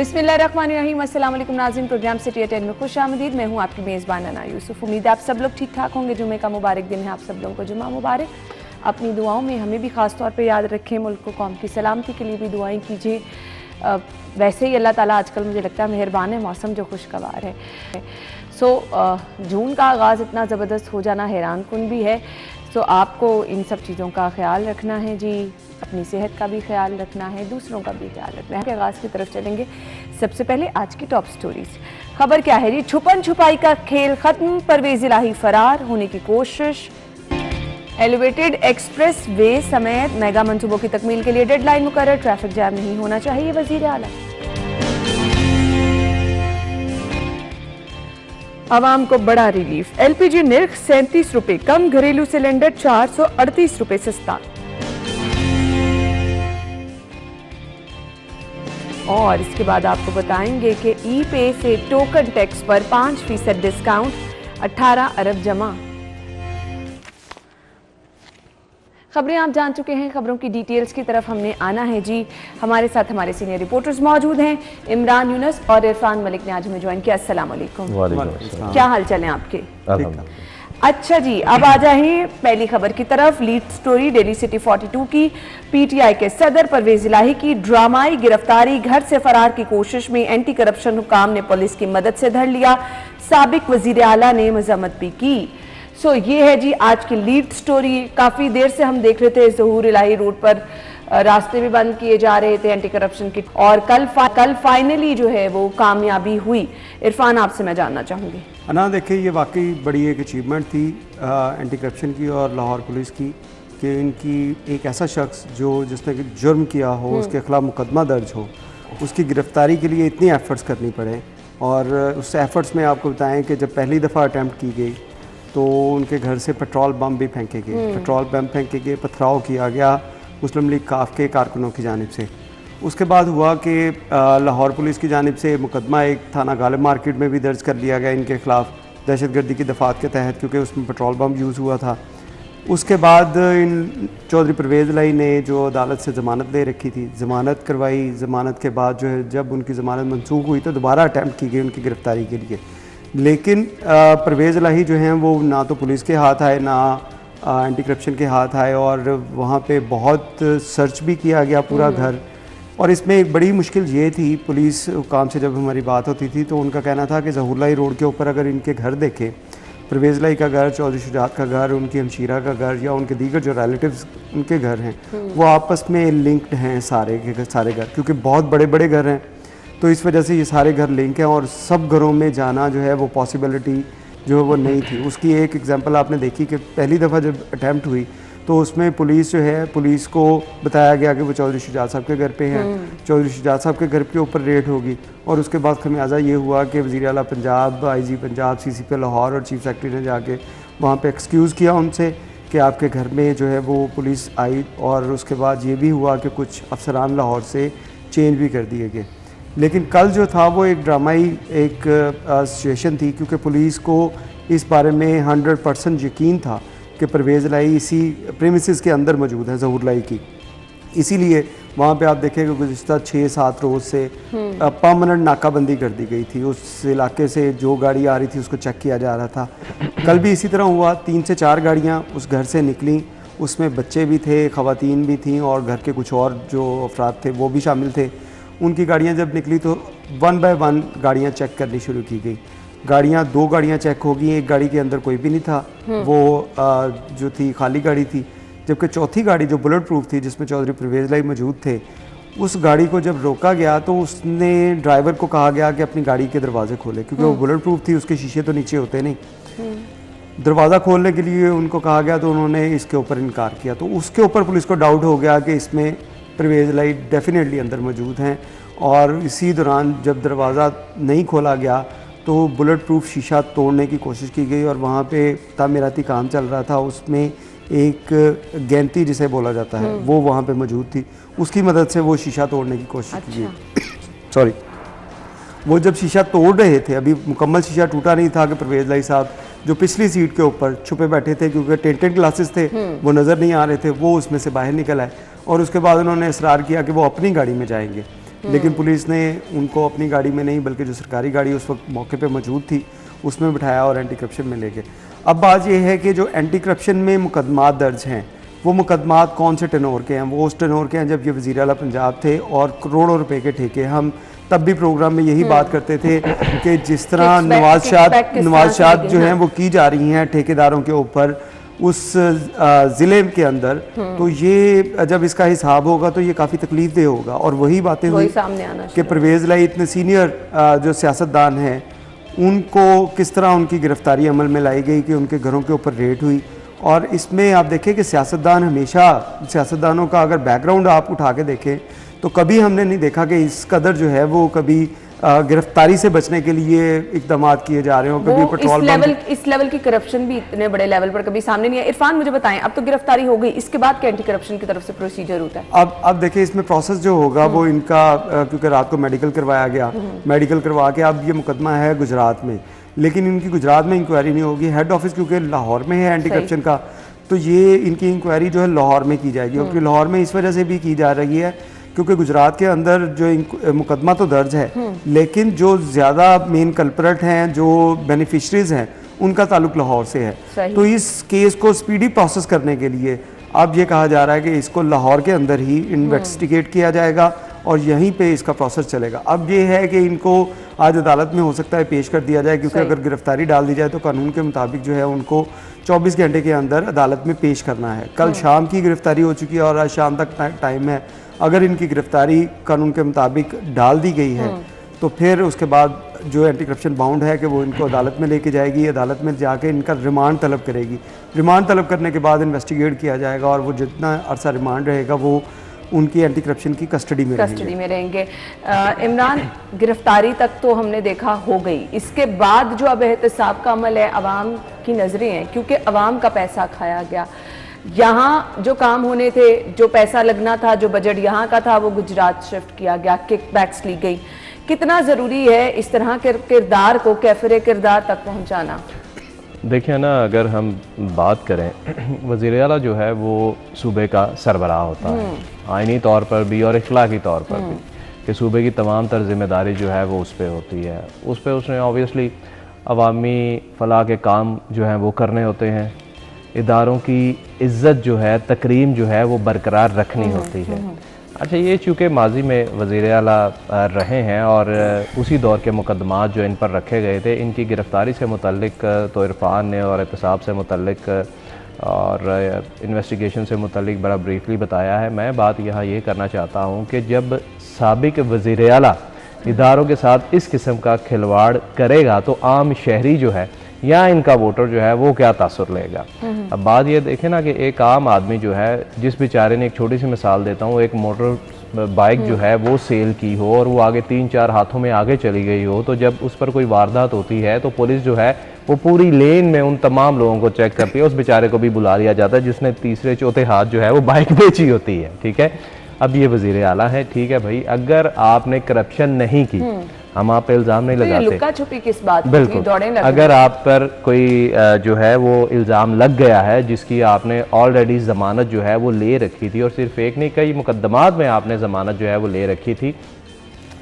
बिस्मिल्लाहिर्रहमानिर्रहीम। अस्सलाम वालेकुम नाज़रीन, प्रोग्राम सिटी एट 10 में खुश आमदीद। मैं हूँ आपकी मेज़बान अना यूसुफ। उम्मीद है आप सब लोग ठीक ठाक होंगे। जुमे का मुबारक दिन है, आप सब लोगों को जुमा मुबारक। अपनी दुआओं में हमें भी ख़ास तौर पे याद रखें, मुल्क को कौम की सलामती के लिए भी दुआएं कीजिए। वैसे ही अल्लाह ताला आजकल मुझे लगता है मेहरबान है, मौसम जो खुशगवार है। जून का आगाज़ इतना ज़बरदस्त हो जाना हैरान कुन भी है। आपको इन सब चीज़ों का ख्याल रखना है जी, अपनी सेहत का भी ख्याल रखना है, दूसरों का भी ख्याल रखना है। के आगाज़ की तरफ चलेंगे। सबसे पहले आज की टॉप स्टोरीज। खबर क्या है जी? छुपन छुपाई का खेल खत्म, परवेज़ इलाही फरार होने की कोशिश। एलिवेटेड एक्सप्रेस वे समेत मेगा मंसूबों की तकमील के लिए डेडलाइन मुकर्रर, ट्रैफिक जैम नहीं होना चाहिए, वज़ीर आला। आवाम को बड़ा रिलीफ, एलपीजी निर्ख 37 रुपए कम, घरेलू सिलेंडर 438 रुपए सस्ता। और इसके बाद आपको बताएंगे कि ई पे से टोकन टैक्स पर 5% डिस्काउंट, 18 अरब जमा। खबरें आप जान चुके हैं, खबरों की डिटेल्स की तरफ हमने आना है जी। हमारे साथ हमारे सीनियर रिपोर्टर्स मौजूद हैं, इमरान यूनुस और इरफान मलिक ने आज हमें ज्वाइन किया। अस्सलाम वालेकुम, क्या हाल चाल है आपके? अच्छा जी, अब आ जाए पहली खबर की तरफ। लीड स्टोरी डेली सिटी 42 की। पीटीआई के सदर परवेज़ इलाही की ड्रामाई गिरफ्तारी, घर से फरार की कोशिश में एंटी करप्शन हुकाम ने पुलिस की मदद से धर लिया। साबिक वजीर आला ने मजम्मत भी की। ये है जी आज की लीड स्टोरी। काफ़ी देर से हम देख रहे थे ज़हूर इलाही रोड पर रास्ते भी बंद किए जा रहे थे एंटी करप्शन की, और कल फाइनली जो है वो कामयाबी हुई। इरफान, आपसे मैं जानना चाहूँगी। अना, देखिए ये वाकई बड़ी एक अचीवमेंट थी एंटी करप्शन की और लाहौर पुलिस की कि इनकी एक ऐसा शख्स जिसने जुर्म किया हो, उसके खिलाफ मुकदमा दर्ज हो, उसकी गिरफ्तारी के लिए इतनी एफर्ट्स करनी पड़े। और उस एफर्ट्स में आपको बताएं कि जब पहली दफ़ा अटैम्प्ट की गई तो उनके घर से पेट्रोल बम भी फेंके गए, पथराव किया गया मुस्लिम लीग काफ के कारकुनों की जानिब से। उसके बाद हुआ कि लाहौर पुलिस की जानिब से मुकदमा एक थाना गालिब मार्केट में भी दर्ज कर लिया गया इनके खिलाफ दहशतगर्दी की दफ़ात के तहत, क्योंकि उसमें पेट्रोल बम यूज़ हुआ था। उसके बाद इन चौधरी परवेज़ इलाही ने जो अदालत से ज़मानत ले रखी थी, ज़मानत करवाई। ज़मानत के बाद जो है जब उनकी ज़मानत मनसूख हुई तो दोबारा अटैम्प्ट की गई उनकी गिरफ्तारी के लिए। लेकिन परवेज़ इलाही जो हैं वो ना तो पुलिस के हाथ आए, ना एंटी करप्शन के हाथ आए, और वहाँ पे बहुत सर्च भी किया गया पूरा घर। और इसमें एक बड़ी मुश्किल ये थी, पुलिस काम से जब हमारी बात होती थी तो उनका कहना था कि ज़हूर इलाही रोड के ऊपर अगर इनके घर देखें, परवेज़ इलाही का घर, चौधरी शुजात का घर, उनकी हमशीरा का घर या उनके दीगर जो रिलेटिव्स उनके घर हैं, वो आपस में लिंक्ड हैं सारे के सारे घर, क्योंकि बहुत बड़े बड़े घर हैं। तो इस वजह से ये सारे घर लिंक हैं और सब घरों में जाना जो है वो पॉसिबिलिटी जो है वो नहीं थी। उसकी एक एग्जांपल आपने देखी कि पहली दफ़ा जब अटैम्प्ट हुई तो उसमें पुलिस जो है, पुलिस को बताया गया कि वो चौधरी शुजात साहब के घर पे हैं, चौधरी शुजात साहब के घर के ऊपर रेड होगी। और उसके बाद खमियाजा ये हुआ कि वज़ीर आला पंजाब, आईजी पंजाब, सीसीपी लाहौर और चीफ सेक्रेटरी ने जाके वहाँ पे एक्सक्यूज़ किया उनसे कि आपके घर में जो है वो पुलिस आई। और उसके बाद ये भी हुआ कि कुछ अफसरान लाहौर से चेंज भी कर दिए गए। लेकिन कल जो था वो एक ड्रामाई एक सिचुएशन थी, क्योंकि पुलिस को इस बारे में 100% यकीन था कि परवेज़ इलाही इसी प्रीमिसेस के अंदर मौजूद है ज़हूर इलाही की। इसीलिए वहाँ पे आप देखेंगे गुज़िश्ता 6-7 रोज़ से परमानेंट नाकाबंदी कर दी गई थी। उस इलाके से जो गाड़ी आ रही थी उसको चेक किया जा रहा था। कल भी इसी तरह हुआ, 3 से 4 गाड़ियाँ उस घर से निकलीं, उसमें बच्चे भी थे, ख़वातीन भी थीं और घर के कुछ और जो अफराद थे वो भी शामिल थे। उनकी गाड़ियाँ जब निकली तो 1 बाय 1 गाड़ियाँ चेक करनी शुरू की गई। 2 गाड़ियाँ चेक हो गई, एक गाड़ी के अंदर कोई भी नहीं था, वो जो थी खाली गाड़ी थी। जबकि चौथी गाड़ी जो बुलेट प्रूफ थी, जिसमें चौधरी परवेज़ इलाही मौजूद थे, उस गाड़ी को जब रोका गया तो उसने ड्राइवर को कहा गया कि अपनी गाड़ी के दरवाजे खोले, क्योंकि वो बुलेट प्रूफ थी, उसके शीशे तो नीचे होते नहीं। दरवाज़ा खोलने के लिए उनको कहा गया तो उन्होंने इसके ऊपर इनकार किया। तो उसके ऊपर पुलिस को डाउट हो गया कि इसमें परवेज़ इलाही डेफिनेटली अंदर मौजूद हैं। और इसी दौरान जब दरवाज़ा नहीं खोला गया तो बुलेट प्रूफ शीशा तोड़ने की कोशिश की गई, और वहाँ पे तामीराती काम चल रहा था, उसमें एक गैंती जिसे बोला जाता है वो वहाँ पे मौजूद थी। उसकी मदद से वो शीशा तोड़ने की कोशिश की गई। सॉरी, वो जब शीशा तोड़ रहे थे, अभी मुकम्मल शीशा टूटा नहीं था कि परवेज़ इलाही साहब जो पिछली सीट के ऊपर छुपे बैठे थे, क्योंकि टेंटेड ग्लासेस थे, वो नज़र नहीं आ रहे थे, वो उसमें से बाहर निकल आए। और उसके बाद उन्होंने इसरार किया कि वो अपनी गाड़ी में जाएंगे। लेकिन पुलिस ने उनको अपनी गाड़ी में नहीं बल्कि जो सरकारी गाड़ी उस वक्त मौके पे मौजूद थी उसमें बिठाया और एंटी करप्शन में ले गए। अब बात यह है कि जो एंटी करप्शन में मुकदमात दर्ज हैं वो मुकदमात कौन से टेनोर के हैं? वो उस टेनोर के हैं जब ये वज़ीर आला पंजाब थे और करोड़ों रुपए के ठेके, हम तब भी प्रोग्राम में यही बात करते थे कि जिस तरह नवाज़शात जो हैं वो की जा रही हैं ठेकेदारों के ऊपर उस ज़िले के अंदर, तो ये जब इसका हिसाब होगा तो ये काफ़ी तकलीफदेह होगा। और वही बातें हुई कि परवेज़ लाई इतने सीनियर जो सियासतदान हैं उनको किस तरह उनकी गिरफ्तारी अमल में लाई गई कि उनके घरों के ऊपर रेड हुई। और इसमें आप देखें कि सियासतदानों का अगर बैकग्राउंड आप उठा के देखें तो कभी हमने नहीं देखा कि इस कदर जो है वो कभी गिरफ्तारी से बचने के लिए इकदाम किए जा रहे हो, कभी पेट्रोल इस लेवल की करप्शन भी इतने बड़े लेवल पर कभी सामने नहीं है। इरफान मुझे बताएं, अब तो गिरफ्तारी हो गई, इसके बाद क्या एंटी करप्शन की तरफ से प्रोसीजर होता है? अब देखिए इसमें प्रोसेस जो होगा वो इनका, क्योंकि रात को मेडिकल करवाया गया, मेडिकल करवा के अब ये मुकदमा है गुजरात में, लेकिन इनकी गुजरात में इंक्वायरी नहीं होगी। हेड ऑफिस क्योंकि लाहौर में है एंटी करप्शन का, तो ये इनकी इंक्वायरी जो है लाहौर में की जाएगी। क्योंकि लाहौर में इस वजह से भी की जा रही है क्योंकि गुजरात के अंदर जो मुकदमा तो दर्ज है लेकिन जो ज़्यादा मेन कल्परेट हैं, जो बेनिफिशरीज हैं, उनका ताल्लुक लाहौर से है। तो इस केस को स्पीडी प्रोसेस करने के लिए अब ये कहा जा रहा है कि इसको लाहौर के अंदर ही इन्वेस्टिगेट किया जाएगा और यहीं पे इसका प्रोसेस चलेगा। अब ये है कि इनको आज अदालत में हो सकता है पेश कर दिया जाए, क्योंकि अगर गिरफ्तारी डाल दी जाए तो कानून के मुताबिक जो है उनको 24 घंटे के अंदर अदालत में पेश करना है। कल शाम की गिरफ्तारी हो चुकी है और आज शाम तक टाइम है। अगर इनकी गिरफ्तारी कानून के मुताबिक डाल दी गई है तो फिर उसके बाद जो एंटी करप्शन बाउंड है कि वो इनको अदालत में लेके जाएगी, अदालत में जाके इनका रिमांड तलब करेगी। रिमांड तलब करने के बाद इन्वेस्टिगेट किया जाएगा और वो जितना अरसा रिमांड रहेगा वो उनकी एंटी करप्शन की कस्टडी में रहेंगे। इमरान, गिरफ्तारी तक तो हमने देखा हो गई, इसके बाद जो अब एहतसाब का अमल है, अवाम की नजरें हैं क्योंकि अवाम का पैसा खाया गया। यहाँ जो काम होने थे, जो पैसा लगना था, जो बजट यहाँ का था वो गुजरात शिफ्ट किया गया, किकबैक्स ली गई। कितना ज़रूरी है इस तरह के किरदार को कैफरे किरदार तक पहुँचाना? देखिए ना, अगर हम बात करें, वज़ीर आला जो है वो सूबे का सरबराह होता है आइनी तौर पर भी और इखलाकी तौर पर भी, कि सूबे की तमाम तर जिम्मेदारी जो है वो उस पर होती है। उस पर उसने ऑब्वियसली अवामी फलाह के काम जो हैं वो करने होते हैं, इदारों की इज़्ज़त जो है, तकरीम जो है वो बरकरार रखनी होती है। अच्छा, ये चूँकि माजी में वज़ीर आला रहे हैं और उसी दौर के मुकदमात जो इन पर रखे गए थे, इनकी गिरफ़्तारी से मुतल्लिक तो इरफान ने और एहतसाब से मुतल्लिक और इन्वेस्टिगेशन से मुतल्लिक बड़ा ब्रीफली बताया है। मैं बात यहाँ ये करना चाहता हूँ कि जब साबिक वज़ीर आला इदारों के साथ इस किस्म का खिलवाड़ करेगा तो आम शहरी जो है या इनका वोटर जो है वो क्या तासुर लेगा। अब बात ये देखें ना कि एक आम आदमी जो है, जिस बेचारे ने, एक छोटी सी मिसाल देता हूँ, एक मोटर बाइक जो है वो सेल की हो और वो आगे 3-4 हाथों में आगे चली गई हो, तो जब उस पर कोई वारदात होती है तो पुलिस जो है वो पूरी लेन में उन तमाम लोगों को चेक करती है। उस बेचारे को भी बुला लिया जाता है जिसने तीसरे चौथे हाथ जो है वो बाइक बेची होती है। ठीक है, अब ये वज़ीर आला है, ठीक है भाई, अगर आपने करप्शन नहीं की, हम आप पे इल्ज़ाम नहीं लगाते, लुका छुपी किस बात की? बिल्कुल, अगर आप पर कोई जो है वो इल्ज़ाम लग गया है जिसकी आपने ऑलरेडी ज़मानत जो है वो ले रखी थी, और सिर्फ एक नहीं कई मुकदमात में आपने ज़मानत जो है वो ले रखी थी,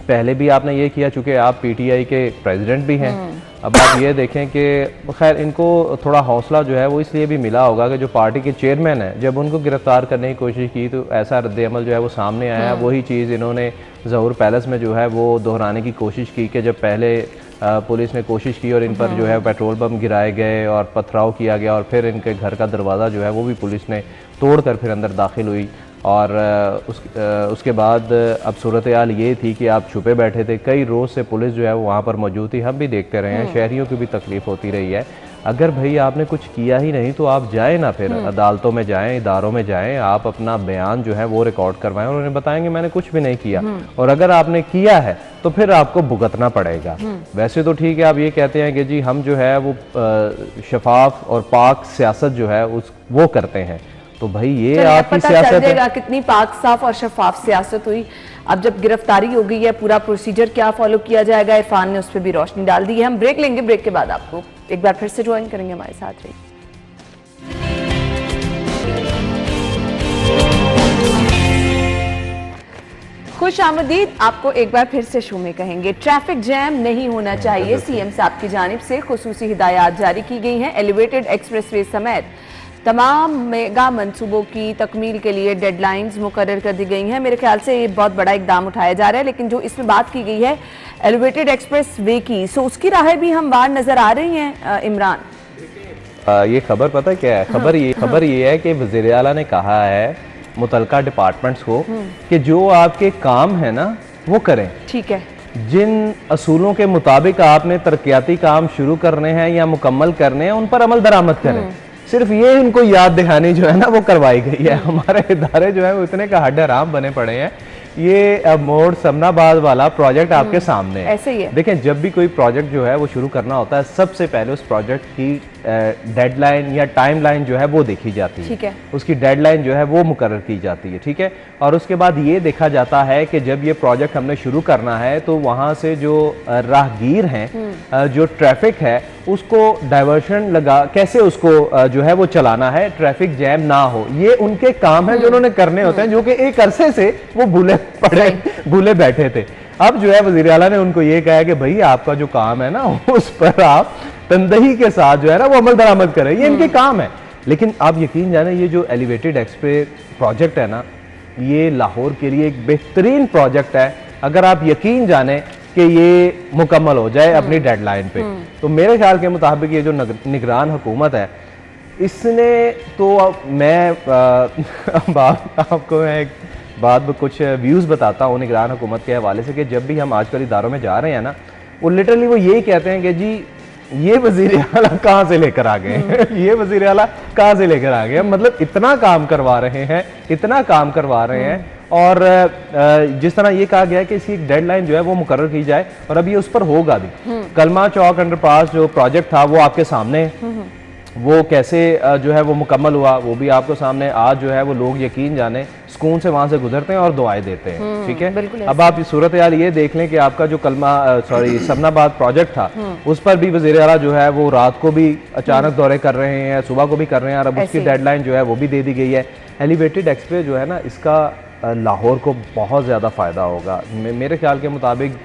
पहले भी आपने ये किया, चूँकि आप PTI के प्रेसिडेंट भी हैं। अब आप ये देखें कि खैर इनको थोड़ा हौसला जो है वो इसलिए भी मिला होगा कि जो पार्टी के चेयरमैन हैं, जब उनको गिरफ्तार करने की कोशिश की तो ऐसा रद्द-ए-अमल जो है वो सामने आया। वही चीज़ इन्होंने ज़हूर पैलेस में जो है वो दोहराने की कोशिश की कि जब पहले पुलिस ने कोशिश की और इन पर जो है पेट्रोल बम गिराए गए और पथराव किया गया, और फिर इनके घर का दरवाज़ा जो है वो भी पुलिस ने तोड़ कर फिर अंदर दाखिल हुई, और उसके बाद अब सूरत हाल ये थी कि आप छुपे बैठे थे, कई रोज़ से पुलिस जो है वो वहाँ पर मौजूद थी, हम भी देखते रहे हैं, शहरियों की भी तकलीफ़ होती रही है। अगर भाई आपने कुछ किया ही नहीं तो आप जाएं ना, फिर अदालतों में जाएं, इदारों में जाएं, आप अपना बयान जो है वो रिकॉर्ड करवाएं और उन्हें बताएंगे मैंने कुछ भी नहीं किया, और अगर आपने किया है तो फिर आपको भुगतना पड़ेगा। वैसे तो ठीक है, आप ये कहते हैं कि जी हम जो है वो शफाफ और पाक सियासत जो है वो करते हैं, तो भाई ये आपकी सियासत है, कितनी पाक साफ और शफाफ सियासत हुई। अब जब गिरफ्तारी हो गई है, पूरा प्रोसीजर क्या फॉलो किया जाएगा, इरफान ने उस पर भी रोशनी डाल दी है। हम ब्रेक लेंगे, ब्रेक के बाद आपको एक बार फिर से ज्वाइन करेंगे, हमारे साथ रहिए। खुश आमदीद आपको एक बार फिर से शो में कहेंगे। ट्रैफिक जैम नहीं होना चाहिए, सीएम साहब की जानिब से खुसूसी हिदायत जारी की गई हैं। एलिवेटेड एक्सप्रेसवे समेत तमाम मेगा मंसूबों की तकमील के लिए डेडलाइंस मुकर्रर कर दी गई हैं। मेरे ख्याल से ये बहुत बड़ा इकदाम उठाया जा रहा है, लेकिन जो इसमें बात की गई है एलिवेटेड एक्सप्रेस वे की, सो उसकी राहें भी हमवार नजर आ रही हैं। इमरान, ये खबर पता क्या है? खबर ये है कि वज़ीर आला ने कहा है मुतलका डिपार्टमेंट्स को कि जो आपके काम है ना वो करें। ठीक है, जिन असूलों के मुताबिक आपने तरक्याती काम शुरू करने हैं या मुकम्मल करने हैं उन पर अमल दरामद करें। सिर्फ ये इनको याद दिखानी जो है ना वो करवाई गई है। हमारे इदारे जो है वो इतने का हड्ड हराम बने पड़े हैं। ये मोड़ समनाबाद वाला प्रोजेक्ट आपके सामने है। ऐसे ही है। देखें, जब भी कोई प्रोजेक्ट जो है वो शुरू करना होता है सबसे पहले उस प्रोजेक्ट की डेडलाइन या टाइमलाइन जो है वो देखी जाती है। ठीक है। उसकी डेडलाइन जो है वो मुकर्रर की जाती है। ठीक है। और उसके बाद ये देखा जाता है कि जब ये प्रोजेक्ट हमने शुरू करना है तो वहाँ से जो राहगीर हैं, जो ट्रैफिक है, उसको डाइवर्शन लगा कैसे उसको जो है वो चलाना है, ट्रैफिक जैम ना हो। ये उनके काम है जो उन्होंने करने होते हैं, जो कि एक अरसे से वो भूले बैठे थे। अब जो है वज़ीर आला ने उनको ये कहा है कि भाई आपका जो काम है ना उस पर आप तंदही के साथ जो है ना वो अमल दरामद करें। ये इनके काम है। लेकिन आप यकीन जाने ये जो एलिवेटेड एक्सप्रेस प्रोजेक्ट है ना, ये लाहौर के लिए एक बेहतरीन प्रोजेक्ट है। अगर आप यकीन जाने कि ये मुकम्मल हो जाए अपनी डेडलाइन पे, तो मेरे ख्याल के मुताबिक ये जो निगरान हुकूमत है इसने तो मैं आपको मैं एक बात कुछ व्यूज़ बताता हूँ निगरान हुकूमत के हवाले से कि जब भी हम आजकल इदारों में जा रहे हैं ना, वो लिटरली वो यही कहते हैं कि जी ये वज़ीर आला कहाँ से लेकर आ गए ये वज़ीर आला कहाँ से लेकर आ गए। मतलब इतना काम करवा रहे हैं और जिस तरह ये कहा गया है कि इसकी एक डेडलाइन जो है वो मुकर्रर की जाए और अब ये उस पर होगा भी। कलमा चौक अंडरपास जो प्रोजेक्ट था वो आपके सामने है। वो कैसे जो है वो मुकम्मल हुआ वो भी आपको सामने। आज जो है वो लोग यकीन जाने सुकून से वहां से गुजरते हैं और दुआएं देते हैं। ठीक है। अब आप सूरत हाल ये देख लें कि आपका जो समनाबाद प्रोजेक्ट था उस पर भी वज़ीर आला जो है वो रात को भी अचानक दौरे कर रहे हैं, सुबह को भी कर रहे हैं और अब उसकी डेडलाइन जो है वो भी दे दी गई है। एलिवेटेड एक्सप्रेस जो है ना, इसका लाहौर को बहुत ज़्यादा फ़ायदा होगा। मेरे ख्याल के मुताबिक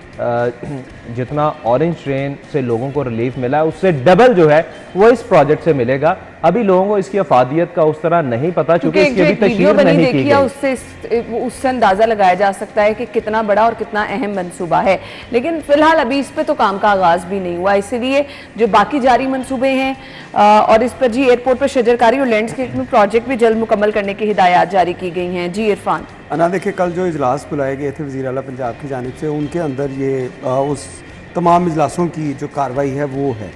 जितना ऑरेंज ट्रेन से लोगों को रिलीफ मिला है उससे डबल जो है वो इस प्रोजेक्ट से मिलेगा। अभी लोगों को इसकी अफादियत का उस तरह नहीं पता क्योंकि इसकी अभी तशरीह नहीं की गई। उससे अंदाजा लगाया जा सकता है कि कितना बड़ा और कितना अहम मंसूबा है। लेकिन फिलहाल अभी इस पे तो काम का आगाज भी नहीं हुआ, इसलिए जो बाकी जारी मंसूबे हैं और इस पर जी एयरपोर्ट पर शजरकारी और लैंडस्केप में प्रोजेक्ट भी जल्द मुकम्मल करने की हिदायत जारी की गई हैं। जी इरफान। अना देखिए, कल जो इजलास बुलाए गए थे वज़ीर आला पंजाब की जानिब से, उनके अंदर ये उस तमाम इजलासों की जो कार्रवाई है वो है।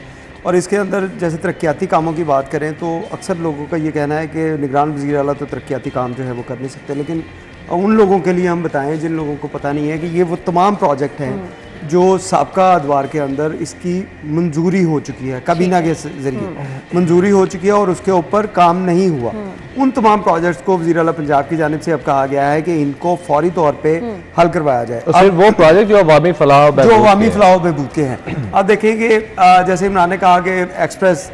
और इसके अंदर जैसे तरक्याती कामों की बात करें तो अक्सर लोगों का ये कहना है कि निगरान वज़ीर आला तो तरक्याती काम जो है वो कर नहीं सकते, लेकिन उन लोगों के लिए हम बताएं जिन लोगों को पता नहीं है कि ये वो तमाम प्रोजेक्ट हैं जो साबका अदवार के अंदर इसकी मंजूरी हो चुकी है, काबीना के जरिए मंजूरी हो चुकी है और उसके ऊपर काम नहीं हुआ। उन तमाम प्रोजेक्ट्स को वज़ीर आला पंजाब की जानिब से अब कहा गया है कि इनको फौरी तौर पे हल करवाया जाए। अब वो प्रोजेक्ट जो अवामी फलाह बहबूद के हैं। अब देखेंगे जैसे इमरान ने कहा कि एक्सप्रेस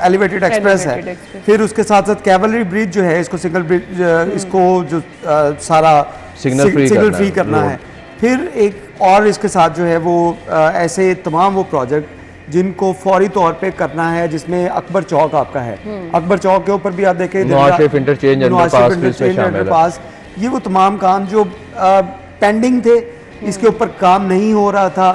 एलिवेटेड एक्सप्रेस है, फिर उसके साथ साथ कैवलरी ब्रिज जो है इसको सिंगल ब्रिज इसको जो सारा सिग्नल फ्री करना है। फिर एक और इसके साथ जो है वो ऐसे तमाम वो प्रोजेक्ट जिनको फौरी तौर पे करना है, जिसमें अकबर चौक आपका है, अकबर चौक के ऊपर भी आप देखें इंटरचेंज अंडरपास, ये वो तमाम काम जो पेंडिंग थे, इसके ऊपर काम नहीं हो रहा था,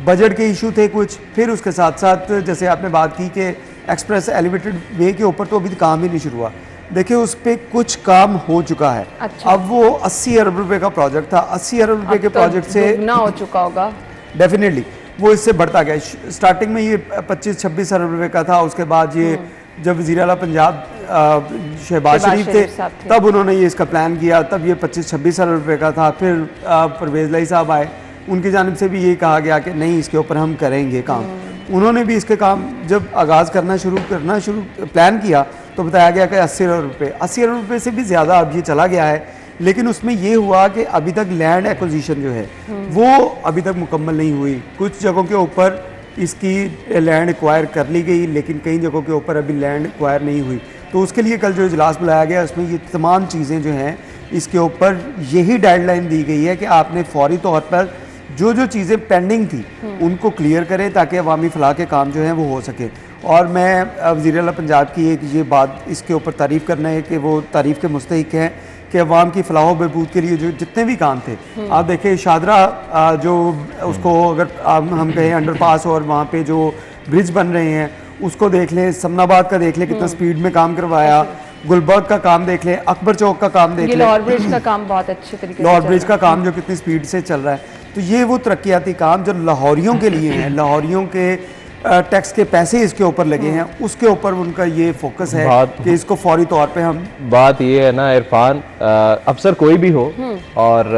बजट के इशू थे कुछ। फिर उसके साथ साथ जैसे आपने बात की कि एक्सप्रेस एलिवेटेड वे के ऊपर तो अभी काम ही नहीं शुरू हुआ। देखिए उस पर कुछ काम हो चुका है। अच्छा। अब वो 80 अरब रुपए का प्रोजेक्ट था, 80 अरब रुपए के प्रोजेक्ट से दुगना हो चुका होगा डेफिनेटली, वो इससे बढ़ता गया। स्टार्टिंग में ये 25-26 अरब रुपए का था, उसके बाद ये जब वज़ीर आला पंजाब शहबाज शरीफ थे तब उन्होंने ये इसका प्लान किया, तब ये 25-26 अरब रुपए का था। फिर परवेज़ लाई साहब आए, उनकी जानिब से भी ये कहा गया कि नहीं इसके ऊपर हम करेंगे काम। उन्होंने भी इसके काम जब आगाज़ करना शुरू प्लान किया तो बताया गया कि 80 अरब रुपये से भी ज़्यादा अब ये चला गया है। लेकिन उसमें ये हुआ कि अभी तक लैंड एक्विजिशन जो है वो अभी तक मुकम्मल नहीं हुई। कुछ जगहों के ऊपर इसकी लैंड एक्वायर कर ली गई, लेकिन कई जगहों के ऊपर अभी लैंड एक्वायर नहीं हुई। तो उसके लिए कल जो इजलास बुलाया गया उसमें ये तमाम चीज़ें जो हैं इसके ऊपर यही गाइडलाइन दी गई है कि आपने फौरी तौर पर जो जो चीज़ें पेंडिंग थी उनको क्लियर करें ताकि अवामी फलाह के काम जो हैं वो हो सके। और मैं वज़ीर आला पंजाब की एक ये बात इसके ऊपर तारीफ़ करना है कि वो तारीफ़ के मुस्तहिक हैं कि अवाम की फलाह बहबूद के लिए जो जितने भी काम थे, आप देखें शादरा जो उसको अगर हम कहें अंडरपास और वहाँ पे जो ब्रिज बन रहे हैं उसको देख लें, समनाबाद का देख लें कितना स्पीड में काम करवाया, गुलबर्ग का काम देख लें, अकबर चौक का काम देख लें, लाहौर ब्रिज का काम बहुत अच्छे तरीके से लाहौर ब्रिज का काम जो कितनी स्पीड से चल रहा है। तो ये वो तरक्याती काम जो लाहौरियों के लिए हैं, लाहौरियों के टैक्स के पैसे इसके ऊपर लगे हैं, उसके ऊपर उनका ये फोकस है कि इसको फौरी तौर पे हम। बात ये है ना इरफान, अफसर कोई भी हो और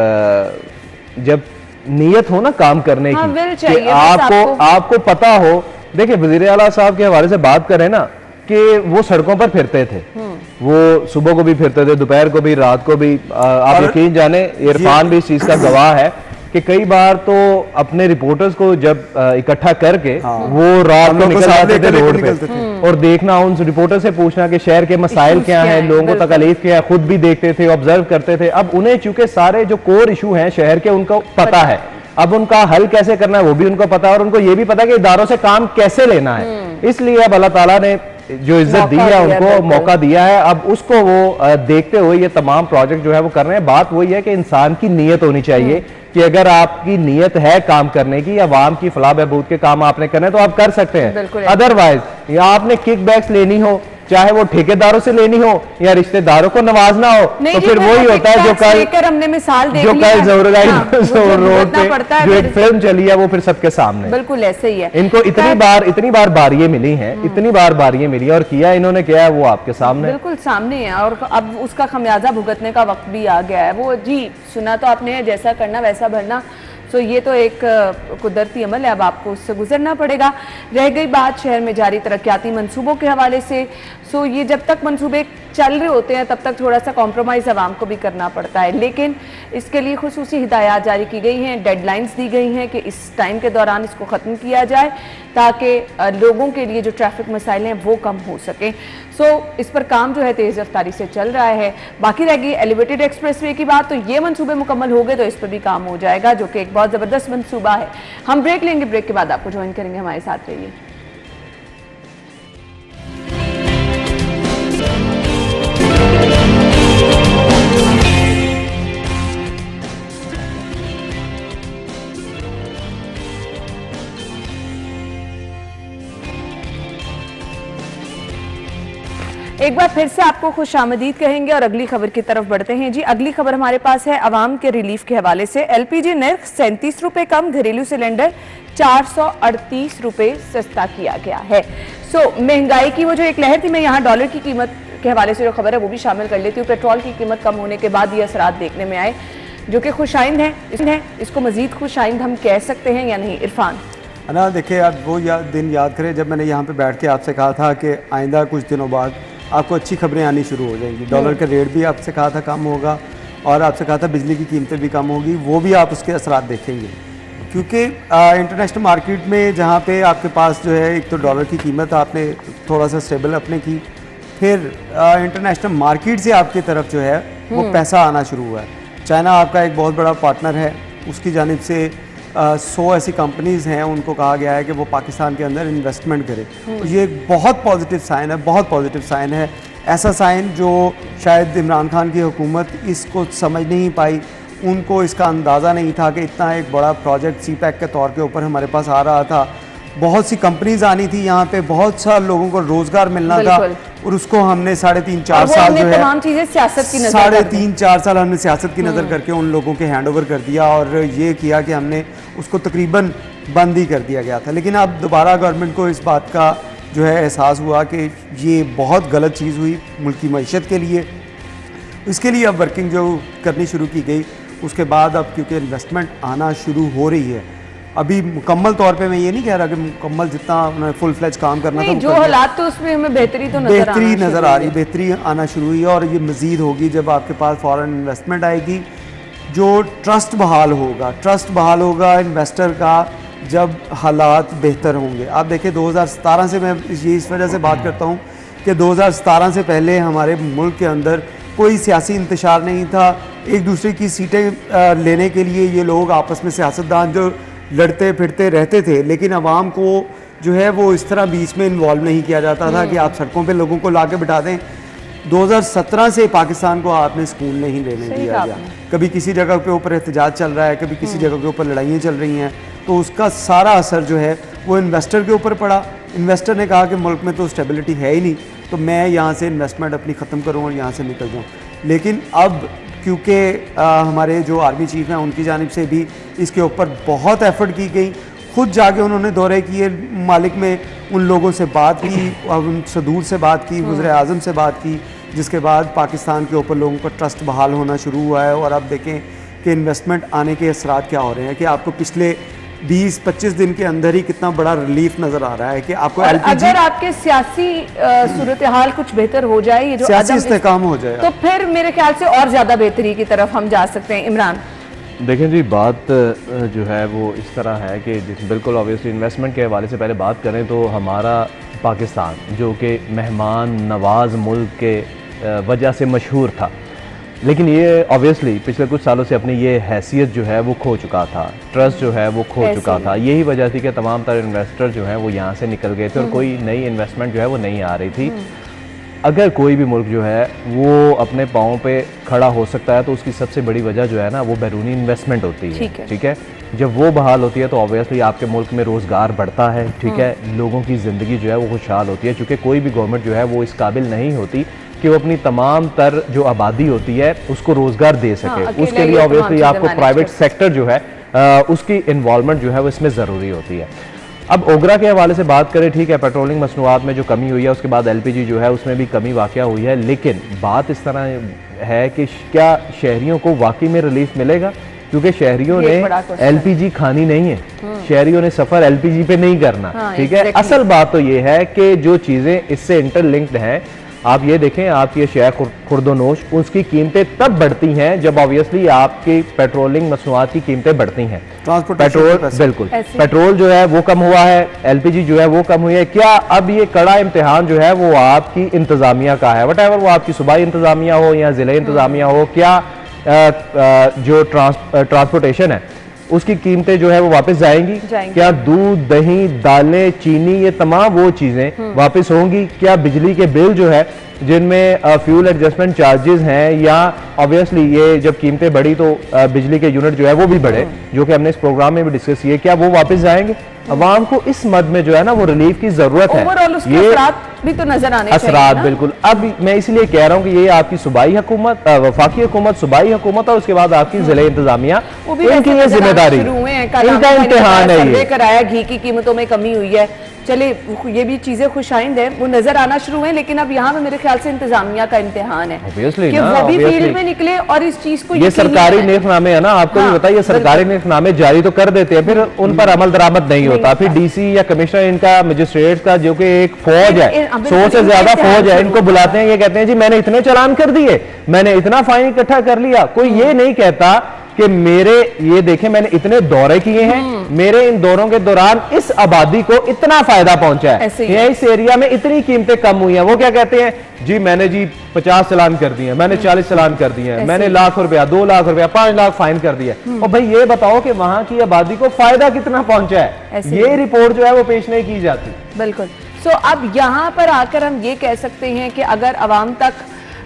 जब नीयत हो ना काम करने की कि आपको पता हो। देखिए वज़ीर आला साहब के हवाले से बात करें ना कि वो सड़कों पर फिरते थे, वो सुबह को भी फिरते थे, दोपहर को भी, रात को भी। आप यकीन जाने इरफान भी इस चीज का गवाह है कि कई बार तो अपने रिपोर्टर्स को जब इकट्ठा करके वो रात को निकल जाते थे रोड पे और देखना, उन रिपोर्टर से पूछना कि शहर के मसाइल क्या हैं, लोगों को तकलीफ क्या है, खुद भी देखते थे, ऑब्जर्व करते थे। अब उन्हें चूंकि सारे जो कोर इशू हैं शहर के उनको पता है, अब उनका हल कैसे करना है वो भी उनको पता है और उनको ये भी पता है कि इदारों से काम कैसे लेना है। इसलिए अब अल्लाह ताला ने जो इज्जत दी है, उनको मौका दिया है, अब उसको वो देखते हुए ये तमाम प्रोजेक्ट जो है वो कर रहे हैं। बात वही है कि इंसान की नीयत होनी चाहिए कि अगर आपकी नीयत है काम करने की, अवाम की फलाह बहबूद के काम आपने करने तो आप कर सकते हैं। अदरवाइज या आपने किक बैक्स लेनी हो, चाहे वो ठेकेदारों से लेनी हो या रिश्तेदारों को नवाजना हो, तो फिर वही होता है जो कल हमने मिसाल देखी, जो कल रोड पे जो एक फिल्म चली है वो फिर सबके सामने। बिल्कुल ऐसे ही है। इनको इतनी बार बारियां मिली हैं, इतनी बार बारियां मिली और किया इन्होंने क्या है वो आपके सामने, बिल्कुल सामने है। और अब उसका खमियाजा भुगतने का वक्त भी आ गया है। वो जी सुना तो आपने, जैसा करना वैसा भरना, तो ये तो एक कुदरती अमल है, अब आपको उससे गुजरना पड़ेगा। रह गई बात शहर में जारी तरक्याती मंसूबों के हवाले से, सो ये जब तक मंसूबे चल रहे होते हैं तब तक थोड़ा सा कॉम्प्रोमाइज़ आवाम को भी करना पड़ता है, लेकिन इसके लिए खुसूसी हिदायत जारी की गई हैं, डेडलाइंस दी गई हैं कि इस टाइम के दौरान इसको ख़त्म किया जाए ताकि लोगों के लिए जो ट्रैफिक मसाइल हैं वो कम हो सके। सो इस पर काम जो है तेज़ रफ्तारी से चल रहा है। बाकी रह गई एलिवेटेड एक्सप्रेसवे की बात, तो ये मंसूबे मुकम्मल हो गए तो इस पर भी काम हो जाएगा, जो कि एक बहुत ज़बरदस्त मंसूबा है। हम ब्रेक लेंगे, ब्रेक के बाद आपको ज्वाइन करेंगे, हमारे साथ रहिए। एक बार फिर से आपको खुशामदीद कहेंगे और अगली खबर की तरफ बढ़ते हैं। जी अगली खबर हमारे पास है अवाम के रिलीफ के हवाले से। एलपीजी नर्ख 37 रुपए कम, घरेलू सिलेंडर 438 रुपए सस्ता किया गया है। सो महंगाई की वो जो एक लहर थी, मैं यहाँ डॉलर की कीमत के हवाले से जो खबर है वो भी शामिल कर लेती हूँ। पेट्रोल की कीमत कम होने के बाद ये असरात देखने में आए जो कि खुशाइंद है। इसको मजीद खुशाइंद हम कह सकते हैं या नहीं इरफान? ना देखिए, आप वो दिन याद करें जब मैंने यहाँ पे बैठ के आपसे कहा था कि आइंदा कुछ दिनों बाद आपको अच्छी खबरें आनी शुरू हो जाएंगी। डॉलर का रेट भी आपसे कहा था कम होगा और आपसे कहा था बिजली की कीमतें भी कम होगी, वो भी आप उसके असरात देखेंगे। क्योंकि इंटरनेशनल मार्केट में जहाँ पे आपके पास जो है एक तो डॉलर की कीमत आपने थोड़ा सा स्टेबल अपने की, फिर इंटरनेशनल मार्केट से आपकी तरफ जो है वो पैसा आना शुरू हुआ है। चाइना आपका एक बहुत बड़ा पार्टनर है, उसकी जानिब से 100 ऐसी कंपनीज़ हैं, उनको कहा गया है कि वो पाकिस्तान के अंदर इन्वेस्टमेंट करें। तो ये एक बहुत पॉजिटिव साइन है, बहुत पॉजिटिव साइन है। ऐसा साइन जो शायद इमरान खान की हुकूमत इसको समझ नहीं पाई, उनको इसका अंदाज़ा नहीं था कि इतना एक बड़ा प्रोजेक्ट CPEC के तौर के ऊपर हमारे पास आ रहा था। बहुत सी कंपनीज आनी थी यहाँ पे, बहुत सारे लोगों को रोजगार मिलना था और उसको हमने 3.5-4 साल जो है 3.5-4 साल हमने सियासत की नज़र करके उन लोगों के हैंड ओवर कर दिया और ये किया कि हमने उसको तकरीबन बंद ही कर दिया गया था। लेकिन अब दोबारा गवर्नमेंट को इस बात का जो है एहसास हुआ कि ये बहुत गलत चीज़ हुई मुल्क की मईशत के लिए। इसके लिए अब वर्किंग जो करनी शुरू की गई, उसके बाद अब क्योंकि इन्वेस्टमेंट आना शुरू हो रही है, अभी मुकम्मल तौर पे मैं ये नहीं कह रहा कि मुकम्मल जितना उन्होंने फुल फ्लेज काम करना था, जो हालात तो उसमें हमें बेहतरी तो नजर आ रही, बेहतरी आना शुरू हुई है और ये मज़ीद होगी जब आपके पास फॉरेन इन्वेस्टमेंट आएगी। जो ट्रस्ट बहाल होगा इन्वेस्टर का जब हालात बेहतर होंगे। आप देखिए 2017 से मैं इस वजह से बात करता हूँ कि 2017 से पहले हमारे मुल्क के अंदर कोई सियासी इंतशार नहीं था। एक दूसरे की सीटें लेने के लिए ये लोग आपस में सियासतदान जो लड़ते फिरते रहते थे, लेकिन आवाम को जो है वो इस तरह बीच में इन्वॉल्व नहीं किया जाता था कि आप सड़कों पे लोगों को ला के बिठा दें। 2017 से पाकिस्तान को आपने स्कूल नहीं लेने दिया गया। कभी किसी जगह के ऊपर एहतजाज चल रहा है, कभी किसी जगह के ऊपर लड़ाइयाँ चल रही हैं, तो उसका सारा असर जो है वो इन्वेस्टर के ऊपर पड़ा। इन्वेस्टर ने कहा कि मुल्क में तो स्टेबिलिटी है ही नहीं, तो मैं यहाँ से इन्वेस्टमेंट अपनी ख़त्म करूँ और यहाँ से निकल जाऊँ। लेकिन अब क्योंकि हमारे जो आर्मी चीफ हैं उनकी जानिब से भी इसके ऊपर बहुत एफर्ट की गई, खुद जाके उन्होंने दौरे किए मालिक में, उन लोगों से बात की, उन सदूर से बात की, वज़ीर आज़म से बात की, जिसके बाद पाकिस्तान के ऊपर लोगों का ट्रस्ट बहाल होना शुरू हुआ है। और अब देखें कि इन्वेस्टमेंट आने के असरात क्या हो रहे हैं कि आपको पिछले 20-25 दिन के अंदर ही कितना बड़ा रिलीफ नजर आ रहा है कि आपको एलपीजी, अगर आपके सियासी सूरत हाल कुछ बेहतर हो जाए, ये जो सियासी इस्तेहकाम हो जाए, तो फिर मेरे ख्याल से और ज्यादा बेहतरी की तरफ हम जा सकते हैं। इमरान, देखें जी, बात जो है वो इस तरह है कि बिल्कुल ऑब्वियसली इन्वेस्टमेंट के हवाले से पहले बात करें तो हमारा पाकिस्तान जो कि मेहमान नवाज मुल्क के वजह से मशहूर था, लेकिन ये ऑब्वियसली पिछले कुछ सालों से अपनी ये हैसियत जो है वो खो चुका था, ट्रस्ट जो है वो खो चुका था। यही वजह थी कि तमाम तर इन्वेस्टर जो हैं वो यहाँ से निकल गए थे और कोई नई इन्वेस्टमेंट जो है वो नहीं आ रही थी। अगर कोई भी मुल्क जो है वो अपने पाँव पे खड़ा हो सकता है तो उसकी सबसे बड़ी वजह जो है ना वो बैरूनी इन्वेस्टमेंट होती है, ठीक है। जब वो बहाल होती है तो ऑब्वियसली आपके मुल्क में रोज़गार बढ़ता है, ठीक है, लोगों की ज़िंदगी जो है वो खुशहाल होती है, क्योंकि कोई भी गवर्नमेंट जो है वो इस काबिल नहीं होती कि वो अपनी तमाम तर जो आबादी होती है उसको रोज़गार दे सके। उसके लिए ऑब्वियसली आपको प्राइवेट सेक्टर जो है उसकी इन्वॉल्वमेंट जो है वो इसमें ज़रूरी होती है। अब ओगरा के हवाले से बात करें, ठीक है, पेट्रोलिंग मसनूआत में जो कमी हुई है, उसके बाद एलपीजी जो है उसमें भी कमी वाक़या हुई है, लेकिन बात इस तरह है कि क्या शहरियों को वाकई में रिलीफ मिलेगा? क्योंकि शहरियों ने एलपीजी खानी नहीं है, शहरियों ने सफ़र एलपीजी पे नहीं करना, ठीक है। असल बात तो ये है कि जो चीज़ें इससे इंटरलिंक्ड हैं, आप ये देखें, आपकी अशिया खुर्दोनोश उसकी कीमतें तब बढ़ती हैं जब ऑब्वियसली आपकी पेट्रोलिंग मसनूआत की कीमतें बढ़ती हैं। पेट्रोल, बिल्कुल, पेट्रोल जो है वो कम हुआ है, एलपीजी जो है वो कम हुई है। क्या अब ये कड़ा इम्तिहान जो है वो आपकी इंतजामिया का है, वटएवर वो आपकी सूबाई इंतजामिया हो या जिले इंतजामिया हो, क्या जो ट्रांसपोर्टेशन है उसकी कीमतें जो है वो वापस जाएंगी? क्या दूध, दही, दालें, चीनी, ये तमाम वो चीजें वापस होंगी? क्या बिजली के बिल जो है जिनमें फ्यूल एडजस्टमेंट चार्जेस हैं, या ऑब्वियसली ये जब कीमतें बढ़ी तो बिजली के यूनिट जो है वो भी बढ़े, जो कि हमने इस प्रोग्राम में भी डिस्कस किए, क्या वो वापस जाएंगे? अवाम को इस मद में जो है ना वो रिलीफ की जरूरत है। ये भी तो नजर आने असरात बिल्कुल। अब मैं इसलिए कह रहा हूँ कि ये आपकी सूबाई हुकूमत, वफाकी हुकूमत, सूबाई हुकूमत और उसके बाद आपकी जिले इंतजामिया, इनकी ये जिम्मेदारी, इनका इम्तिहान है। ये कराया घी की कीमतों में कमी हुई है, चले ये भी चीजें खुशाइंद है, वो नजर आना शुरू है, लेकिन अब यहाँ पे मेरे ख्याल से इंतजामिया का इम्तिहान है कि वो भी फील्ड में निकले और इस चीज को, ये सरकारी नेकनामे है ना, आपको भी बताइए, सरकारी नेकनामे जारी तो कर देते हैं, फिर उन पर अमल दरामद नहीं होता, फिर डीसी या कमिश्नर इनका, मजिस्ट्रेट का जो कि एक फौज है, 100 से ज्यादा फौज है, इनको बुलाते हैं, ये कहते हैं जी मैंने इतने चालान कर दिए, मैंने इतना फाइन इकट्ठा कर लिया। कोई ये नहीं कहता कि मेरे, ये देखें, मैंने इतने दौरे किए हैं, मेरे इन दौरों के दौरान इस आबादी को इतना फायदा पहुंचा है, या इस एरिया में इतनी कीमतें कम हुई हैं। वो क्या कहते हैं जी, मैंने जी 50 चालान कर दिए, मैंने 40 चालान कर दिए, मैंने लाख रुपया, 2 लाख रुपया, 5 लाख फाइन कर दिया। और भाई ये बताओ कि वहां की आबादी को फायदा कितना पहुंचा है, ये रिपोर्ट जो है वो पेश नहीं की जाती। बिल्कुल। सो अब यहाँ पर आकर हम ये कह सकते हैं कि अगर अवाम तक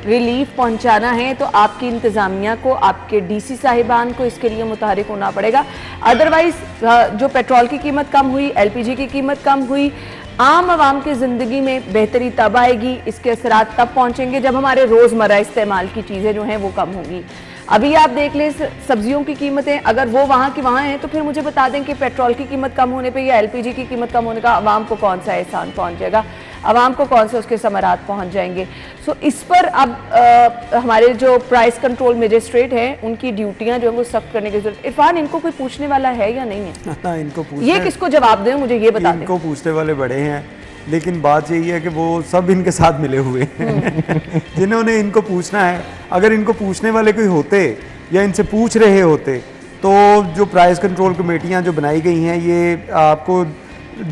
रिलीफ पहुंचाना है तो आपकी इंतजामिया को, आपके डीसी साहिबान को इसके लिए मुतहरिक होना पड़ेगा। अदरवाइज जो पेट्रोल की कीमत कम हुई, एलपीजी की कीमत कम हुई, आम आवाम की ज़िंदगी में बेहतरी तब आएगी, इसके असरात तब पहुंचेंगे जब हमारे रोज़मर्रा इस्तेमाल की चीज़ें जो हैं वो कम होंगी। अभी आप देख लें सब्जियों की कीमतें, अगर वो वहाँ की वहाँ हैं तो फिर मुझे बता दें कि पेट्रोल की कीमत कम होने पे या एलपीजी की कीमत कम होने का आवाम को कौन सा एहसान पहुँच जाएगा, आवाम को कौन से उसके समरात पहुँच जाएंगे। सो इस पर अब हमारे जो प्राइस कंट्रोल मजिस्ट्रेट हैं उनकी ड्यूटियाँ जो है वो सख्त करने की जरूरत। इरफान, इनको कोई पूछने वाला है या नहीं है? इनको ये किसको जवाब दें, मुझे ये बता दें। इनको पूछने वाले बड़े हैं, लेकिन बात यही है कि वो सब इनके साथ मिले हुए हैं जिन्होंने इनको पूछना है। अगर इनको पूछने वाले कोई होते या इनसे पूछ रहे होते तो जो प्राइस कंट्रोल कमेटियां जो बनाई गई हैं, ये आपको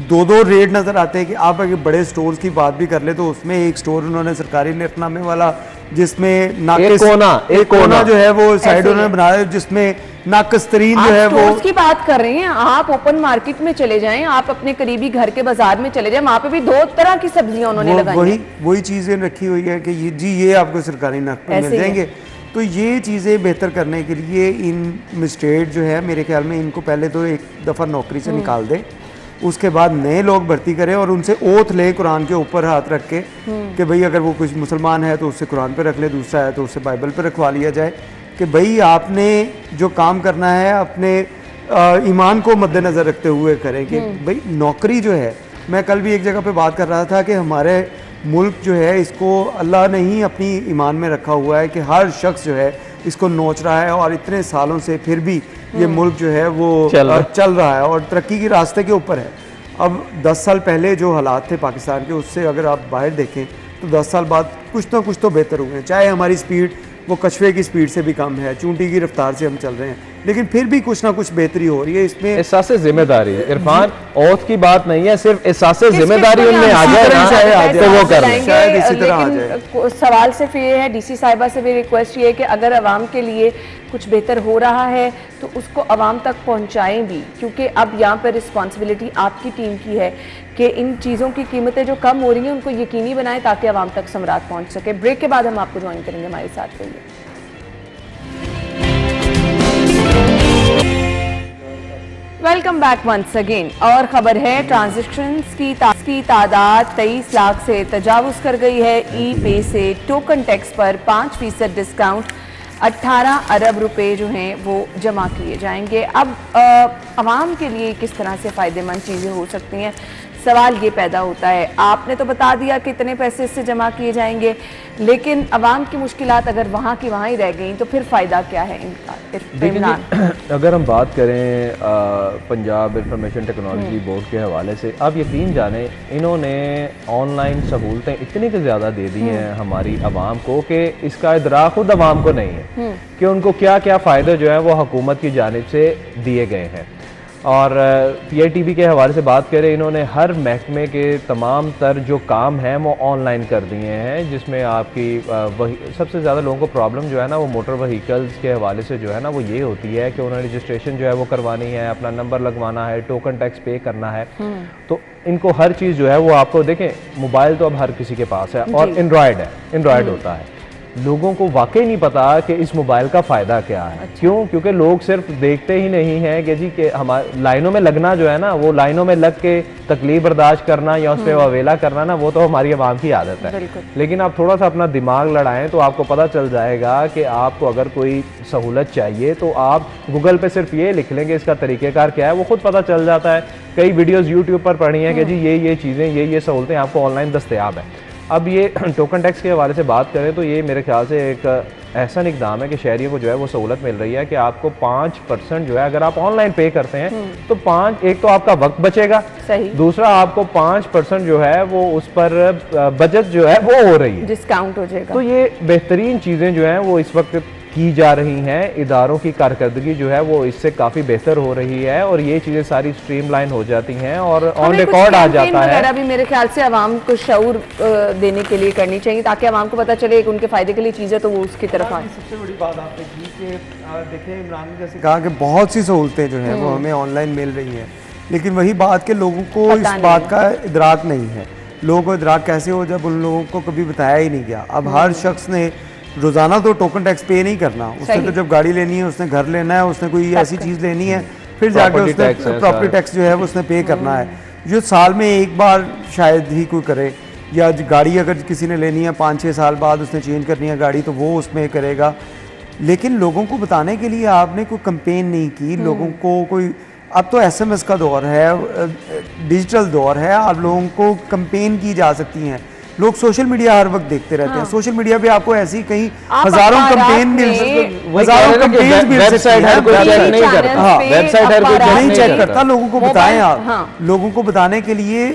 दो रेट नज़र आते हैं कि आप अगर बड़े स्टोर्स की बात भी कर ले तो उसमें एक स्टोर उन्होंने सरकारी निर्खनामे वाला जिसमें नाकिस एक कोना जो है वो साइड उन्होंने बनाया जिसमें नाकिस तरीन जो है वो की बात कर रहे हैं। आप ओपन मार्केट में चले जाएं, आप अपने करीबी घर के बाजार में चले जाएं, वहां पे भी 2 तरह की सब्जियां उन्होंने लगाई वही चीजें रखी हुई है कि ये आपको सरकारी नाके मिल जाएंगे। तो ये चीज़ें बेहतर करने के लिए इन मजिस्ट्रेट जो है मेरे ख्याल में इनको पहले तो एक दफ़ा नौकरी से निकाल दे, उसके बाद नए लोग भर्ती करें और उनसे ओथ ले कुरान के ऊपर हाथ रख के कि भाई अगर वो कुछ मुसलमान है तो उससे कुरान पे रख ले, दूसरा है तो उससे बाइबल पे रखवा लिया जाए कि भाई आपने जो काम करना है अपने ईमान को मद्देनज़र रखते हुए करें कि भाई नौकरी जो है, मैं कल भी एक जगह पे बात कर रहा था कि हमारे मुल्क जो है इसको अल्लाह ने ही अपनी ईमान में रखा हुआ है कि हर शख्स जो है इसको नोच रहा है और इतने सालों से फिर भी ये मुल्क जो है वो चल रहा है और तरक्की के रास्ते के ऊपर है। अब 10 साल पहले जो हालात थे पाकिस्तान के उससे अगर आप बाहर देखें तो 10 साल बाद कुछ तो बेहतर हुए हैं। चाहे हमारी स्पीड वो कछुए की स्पीड से भी कम है, चूंटी की रफ्तार से हम चल रहे हैं, लेकिन फिर भी कुछ ना कुछ बेहतरी हो रही है। इसमें एहसास जिम्मेदारी है इरफान, औत की बात नहीं है, सिर्फ एहसास जिम्मेदारी उनमें आ जाए तो वो कर शायद इसी तरह आ जाए। सवाल सिर्फ ये है, डीसी साहिबा से भी रिक्वेस्ट ये है कि अगर अवाम के लिए कुछ बेहतर हो रहा है तो उसको अवाम तक पहुंचाएं भी, क्योंकि अब यहाँ पर रिस्पॉन्सिबिलिटी आपकी टीम की है कि इन चीज़ों की कीमतें जो कम हो रही हैं उनको यकीनी बनाएं ताकि अवाम तक समरात पहुंच सके। ब्रेक के बाद हम आपको ज्वाइन करेंगे, हमारे साथ रहिए। Welcome back once again. और खबर है ट्रांजैक्शंस की तादाद 23 लाख से तजावुज कर गई है। ई पे से टोकन टैक्स पर 5% डिस्काउंट, 18 अरब रुपए जो हैं वो जमा किए जाएंगे। अब आवाम के लिए किस तरह से फ़ायदेमंद चीज़ें हो सकती हैं, सवाल ये पैदा होता है। आपने तो बता दिया कि इतने पैसे इससे जमा किए जाएंगे, लेकिन अवाम की मुश्किलात अगर वहाँ की वहाँ ही रह गई तो फिर फ़ायदा क्या है इनका? अगर हम बात करें पंजाब इंफॉर्मेशन टेक्नोलॉजी बोर्ड के हवाले से, अब यकीन जाने इन्होंने ऑनलाइन सहूलतें इतनी तो ज़्यादा दे दी हैं हमारी आवाम को कि इसका इदराक खुद आवाम को नहीं है कि उनको क्या क्या फ़ायदे जो हैं वो हुकूमत की जानिब से दिए गए हैं। और PITB के हवाले से बात करें, इन्होंने हर महकमे के तमाम तर जो काम हैं वो ऑनलाइन कर दिए हैं, जिसमें आपकी वही सबसे ज़्यादा लोगों को प्रॉब्लम जो है ना वो मोटर व्हीकल्स के हवाले से जो है ना वो ये होती है कि उन्होंने रजिस्ट्रेशन जो है वो करवानी है, अपना नंबर लगवाना है, टोकन टैक्स पे करना है। तो इनको हर चीज़ जो है वो आपको देखें, मोबाइल तो अब हर किसी के पास है और एंड्रॉयड होता है। लोगों को वाकई नहीं पता कि इस मोबाइल का फ़ायदा क्या है। अच्छा। क्यों? क्योंकि लोग सिर्फ देखते ही नहीं हैं कि जी कि हमारे लाइनों में लगना जो है ना, वो लाइनों में लग के तकलीफ बर्दाश्त करना या उस पर अवेला करना ना, वो तो हमारी आवाम की आदत है। लेकिन आप थोड़ा सा अपना दिमाग लड़ाएं तो आपको पता चल जाएगा कि आपको अगर कोई सहूलत चाहिए तो आप गूगल पे सिर्फ ये लिख लेंगे इसका तरीक़ेकार क्या है, वो खुद पता चल जाता है। कई वीडियोज़ यूट्यूब पर पढ़ी हैं कि जी ये चीज़ें ये सहूलतें आपको ऑनलाइन दस्तयाब है। अब ये टोकन टैक्स के हवाले से बात करें तो ये मेरे ख्याल से एक ऐसा इक़दाम है कि शहरियों को जो है वो सहूलत मिल रही है कि आपको 5% जो है अगर आप ऑनलाइन पे करते हैं तो एक तो आपका वक्त बचेगा, सही, दूसरा आपको 5% जो है वो उस पर बचत जो है वो हो रही है, डिस्काउंट हो जाएगा। तो ये बेहतरीन चीज़ें जो हैं वो इस वक्त की जा रही हैं। इदारों की कारकर्दगी जो है वो इससे काफ़ी बेहतर हो रही है और ये चीज़ें सारी स्ट्रीमलाइन हो जाती हैं और ऑन रिकॉर्ड आ जाता है। अभी मेरे ख्याल से आवाम को शऊर देने के लिए करनी चाहिए ताकि आवाम को पता चले उनके फ़ायदे के लिए चीज़ें तो वो उसकी तरफ आए। सबसे बड़ी बात आपने की कि देखिए इमरान ने जैसे कहा कि बहुत सी सहूलतें जो हैं वो हमें ऑनलाइन मिल रही हैं, लेकिन वही बात कि लोगों को इस बात का इदराक नहीं है। लोगों को इदराक कैसे हो जब उन लोगों को कभी बताया ही नहीं गया। अब हर शख्स ने रोज़ाना तो टोकन टैक्स पे नहीं करना, उसने तो जब गाड़ी लेनी है, उसने घर लेना है, उसने कोई ऐसी चीज़ लेनी है, फिर जाके उसने प्रॉपर्टी टैक्स जो है वो उसने पे करना है, जो साल में एक बार शायद ही कोई करे, या गाड़ी अगर किसी ने लेनी है 5-6 साल बाद उसने चेंज करनी है गाड़ी तो वो उसमें करेगा। लेकिन लोगों को बताने के लिए आपने कोई कंपेन नहीं की, लोगों को कोई, अब तो SMS का दौर है, डिजिटल दौर है, आप लोगों को कंपेन की जा सकती हैं। लोग सोशल मीडिया हर वक्त देखते रहते हैं, सोशल मीडिया पे आपको ऐसी कई हजारों कंपेन मिल सकती है, हजारों कंपेन मिल सकती है, वेबसाइट नहीं चेक करता। लोगों को बताएं, आप लोगों को बताने के लिए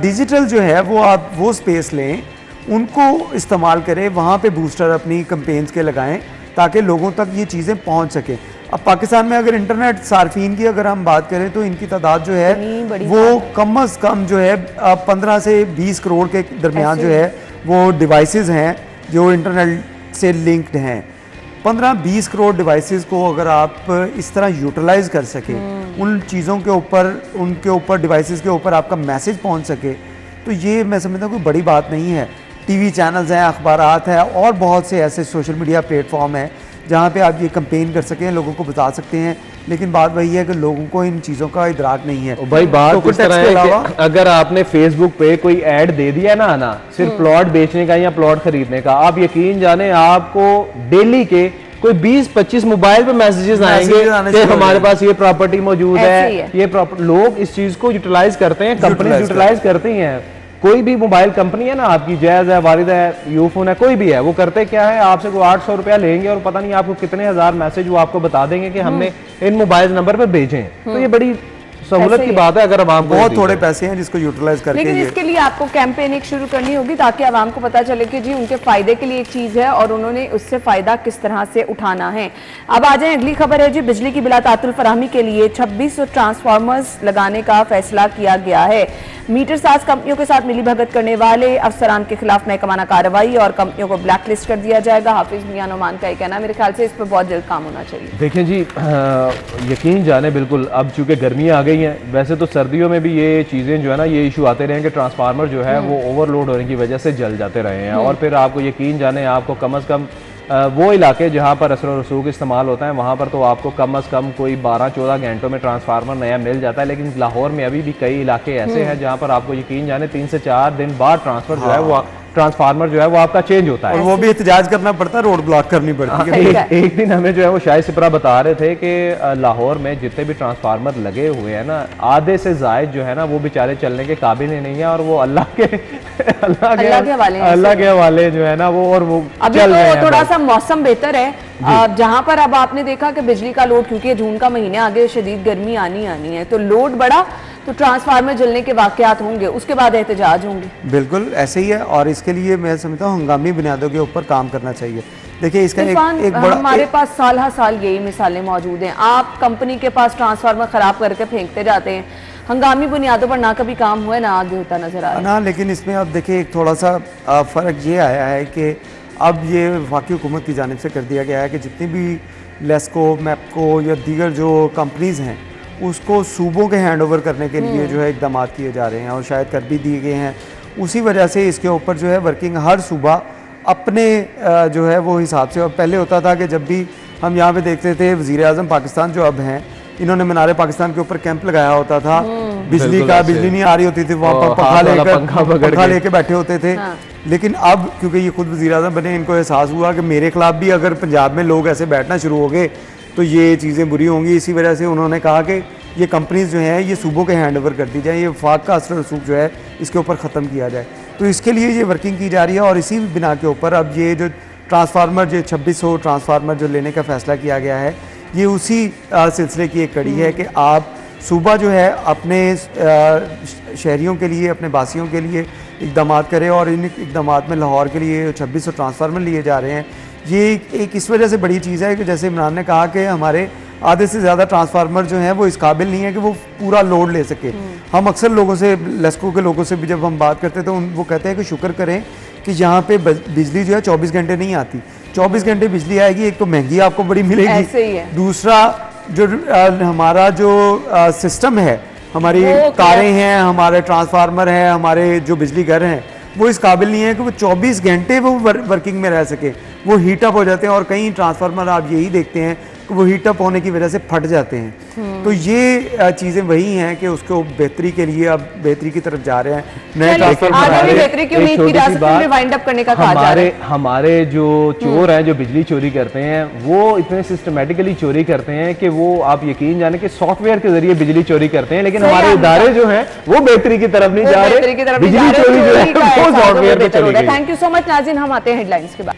डिजिटल जो है वो आप वो स्पेस लें, उनको इस्तेमाल करें, वहाँ पे बूस्टर अपनी कंपेन्स के लगाएं ताकि लोगों तक ये चीज़ें पहुँच सकें। अब पाकिस्तान में अगर इंटरनेट सार्फिन की अगर हम बात करें तो इनकी तादाद जो है वो कम अज़ कम जो है 15 से 20 करोड़ के दरमियान जो है वो डिवाइसेस हैं जो इंटरनेट से लिंक्ड हैं। 15-20 करोड़ डिवाइसेस को अगर आप इस तरह यूटिलाइज कर सके, उन चीज़ों के ऊपर, उनके ऊपर, डिवाइसेस के ऊपर आपका मैसेज पहुंच सके, तो ये मैं समझता हूँ कोई बड़ी बात नहीं है। टीवी चैनल्स हैं, अखबारात हैं और बहुत से ऐसे सोशल मीडिया प्लेटफॉर्म हैं जहाँ पे आप ये कंपेन कर सकें, लोगों को बता सकते हैं। लेकिन बात वही है कि लोगों को इन चीज़ों का इदराक नहीं है। भाई बात इस तरह है कि अगर आपने फेसबुक पे कोई ऐड दे दिया ना सिर्फ प्लॉट बेचने का या प्लॉट खरीदने का, आप यकीन जाने आपको डेली के कोई 20-25 मोबाइल पे मैसेजेस आएंगे कि हमारे पास ये प्रॉपर्टी मौजूद है, ये लोग इस चीज को यूटिलाइज करते हैं, कंपनी यूटिलाइज करती हैं। कोई भी मोबाइल कंपनी है ना आपकी, जैज है, वारिद है, यूफोन है, कोई भी है, वो करते क्या है, आपसे कोई 800 रुपया लेंगे और पता नहीं आपको कितने हजार मैसेज वो आपको बता देंगे कि हमने इन मोबाइल नंबर पर भेजे हैं। तो ये बड़ी सहूलत की बात है अगर आवाम को बहुत थोड़े पैसे हैं जिसको यूटिलाइज करके। लेकिन इसके लिए आपको कैंपेन एक शुरू करनी होगी ताकि आवाम को पता चले कि जी उनके फायदे के लिए एक चीज है और उन्होंने उससे फायदा किस तरह से उठाना है। अब आ जाए अगली खबर है जी, बिजली की बिला तातुल फराहमी के लिए 2600 ट्रांसफार्मर्स लगाने का फैसला किया गया है। मीटर साज कंपनियों के साथ मिलीभगत करने वाले अफसरान के खिलाफ महकमाना कार्रवाई और कंपनियों को ब्लैक लिस्ट कर दिया जाएगा। हाफिज मियां नोमान का कहना है, मेरे ख्याल से इस पर बहुत जल्द काम होना चाहिए। देखिए जी, यकीन जाने बिल्कुल, अब चूंकि गर्मी आ गई है, वैसे तो सर्दियों में भी ये चीज़ें जो है ना, ये इशू आते रहे कि ट्रांसफार्मर जो है वो ओवरलोड होने की वजह से जल जाते रहे हैं। और फिर आपको यकीन जाने आपको कम अज़ कम वो इलाके जहाँ पर असर और रसूख इस्तेमाल होता है वहाँ पर तो आपको कम अज़ कम कोई 12-14 घंटों में ट्रांसफार्मर नया मिल जाता है। लेकिन लाहौर में अभी भी कई इलाके ऐसे हैं जहाँ पर आपको यकीन जाने 3 से 4 दिन बाद ट्रांसफार्मर जो है वो आपका चेंज होता है, और वो भी एहतजाज करना पड़ता है, रोड ब्लॉक करनी पड़ती है। एक दिन हमें जो है वो शाहिद सिपरा बता रहे थे कि लाहौर में जितने भी ट्रांसफार्मर लगे हुए हैं ना, आधे से जायद जो है ना वो बेचारे चलने के काबिल ही नहीं है और वो अल्लाह के हवाले जो है ना वो, और वो अभी तो थोड़ा सा मौसम बेहतर है जहां पर अब आपने देखा कि बिजली का लोड, क्योंकि जून का महीने आगे शदीद गर्मी आनी है, तो लोड बढ़ा तो ट्रांसफार्मर जलने के वाकयात होंगे, उसके बाद एहतजाज होंगे। बिल्कुल ऐसे ही है और इसके लिए मैं समझता हूँ हंगामी बुनियादों के ऊपर काम करना चाहिए। देखिए इसका एक बड़ा, हमारे पास साल हर साल यही मिसालें मौजूद हैं। आप कंपनी के पास ट्रांसफार्मर खराब करके फेंकते जाते हैं, हंगामी बुनियादों पर ना कभी काम हुआ ना आगे होता नजर आ रहा है ना। लेकिन इसमें अब देखिए एक थोड़ा सा फ़र्क ये आया है कि अब ये वफाकी हुकूमत की जानिब से कर दिया गया है कि जितनी भी लेस्को, मैपको या दीगर जो कंपनीज़ हैं उसको सूबों के हैंड ओवर करने के लिए जो है इक़दाम किए जा रहे हैं और शायद कर भी दिए गए हैं। उसी वजह से इसके ऊपर जो है वर्किंग हर सूबा अपने जो है वो हिसाब से, और पहले होता था कि जब भी हम यहाँ पे देखते थे वज़ीर आज़म पाकिस्तान जो अब हैं, इन्होंने मीनार पाकिस्तान के ऊपर कैंप लगाया होता था, बिजली नहीं आ रही होती थी, वहाँ पर पंखा लेके बैठे होते थे। लेकिन अब क्योंकि ये खुद वज़ीर आज़म बने, इनको एहसास हुआ कि मेरे खिलाफ भी अगर पंजाब में लोग ऐसे बैठना शुरू हो गए तो ये चीज़ें बुरी होंगी। इसी वजह से उन्होंने कहा कि ये कंपनीज जो हैं ये सूबों के हैंड ओवर कर दी जाए, ये वफाक का असर रसूख जो है इसके ऊपर ख़त्म किया जाए। तो इसके लिए ये वर्किंग की जा रही है और इसी बिना के ऊपर अब ये जो ट्रांसफार्मर, जो 2600 ट्रांसफार्मर जो लेने का फ़ैसला किया गया है, ये उसी सिलसिले की एक कड़ी है कि आप सूबा जो है अपने शहरियों के लिए, अपने बासियों के लिए इक़दाम करें और इन इक़दाम में लाहौर के लिए 2600 ट्रांसफार्मर लिए जा रहे हैं। ये एक इस वजह से बड़ी चीज़ है कि जैसे इमरान ने कहा कि हमारे आधे से ज़्यादा ट्रांसफार्मर जो हैं वो इस काबिल नहीं है कि वो पूरा लोड ले सके। हम अक्सर लोगों से, लेस्को के लोगों से भी जब हम बात करते तो वो कहते हैं कि शुक्र करें कि यहाँ पे बिजली जो है 24 घंटे नहीं आती। 24 घंटे बिजली आएगी, एक तो महंगी आपको बड़ी मिलेगी, दूसरा जो हमारा जो सिस्टम है, हमारी तारें हैं, हमारे ट्रांसफार्मर हैं, हमारे जो बिजली घर हैं, वो इस काबिल नहीं है कि वो 24 घंटे वो वर्किंग में रह सके। वो हीटअप हो जाते हैं और कई ट्रांसफार्मर आप यही देखते हैं कि वो हीटअप होने की वजह से फट जाते हैं। तो ये चीज़ें वही हैं कि उसको बेहतरी के लिए अब बेहतरी की तरफ जा रहे हैं। नए हमारे जो चोर हैं, जो बिजली चोरी करते हैं, वो इतने सिस्टमेटिकली चोरी करते हैं कि वो आप यकीन जाने कि सॉफ्टवेयर के जरिए बिजली चोरी करते हैं। लेकिन हमारे इदारे जो हैं वो बेहतरी की तरफ नहीं जा रहे, बिजली चोरी जो है वो सॉफ्टवेयर पे चली गई। थैंक यू सो मच नाज़रीन, हम आते हैं हेडलाइंस के बाद।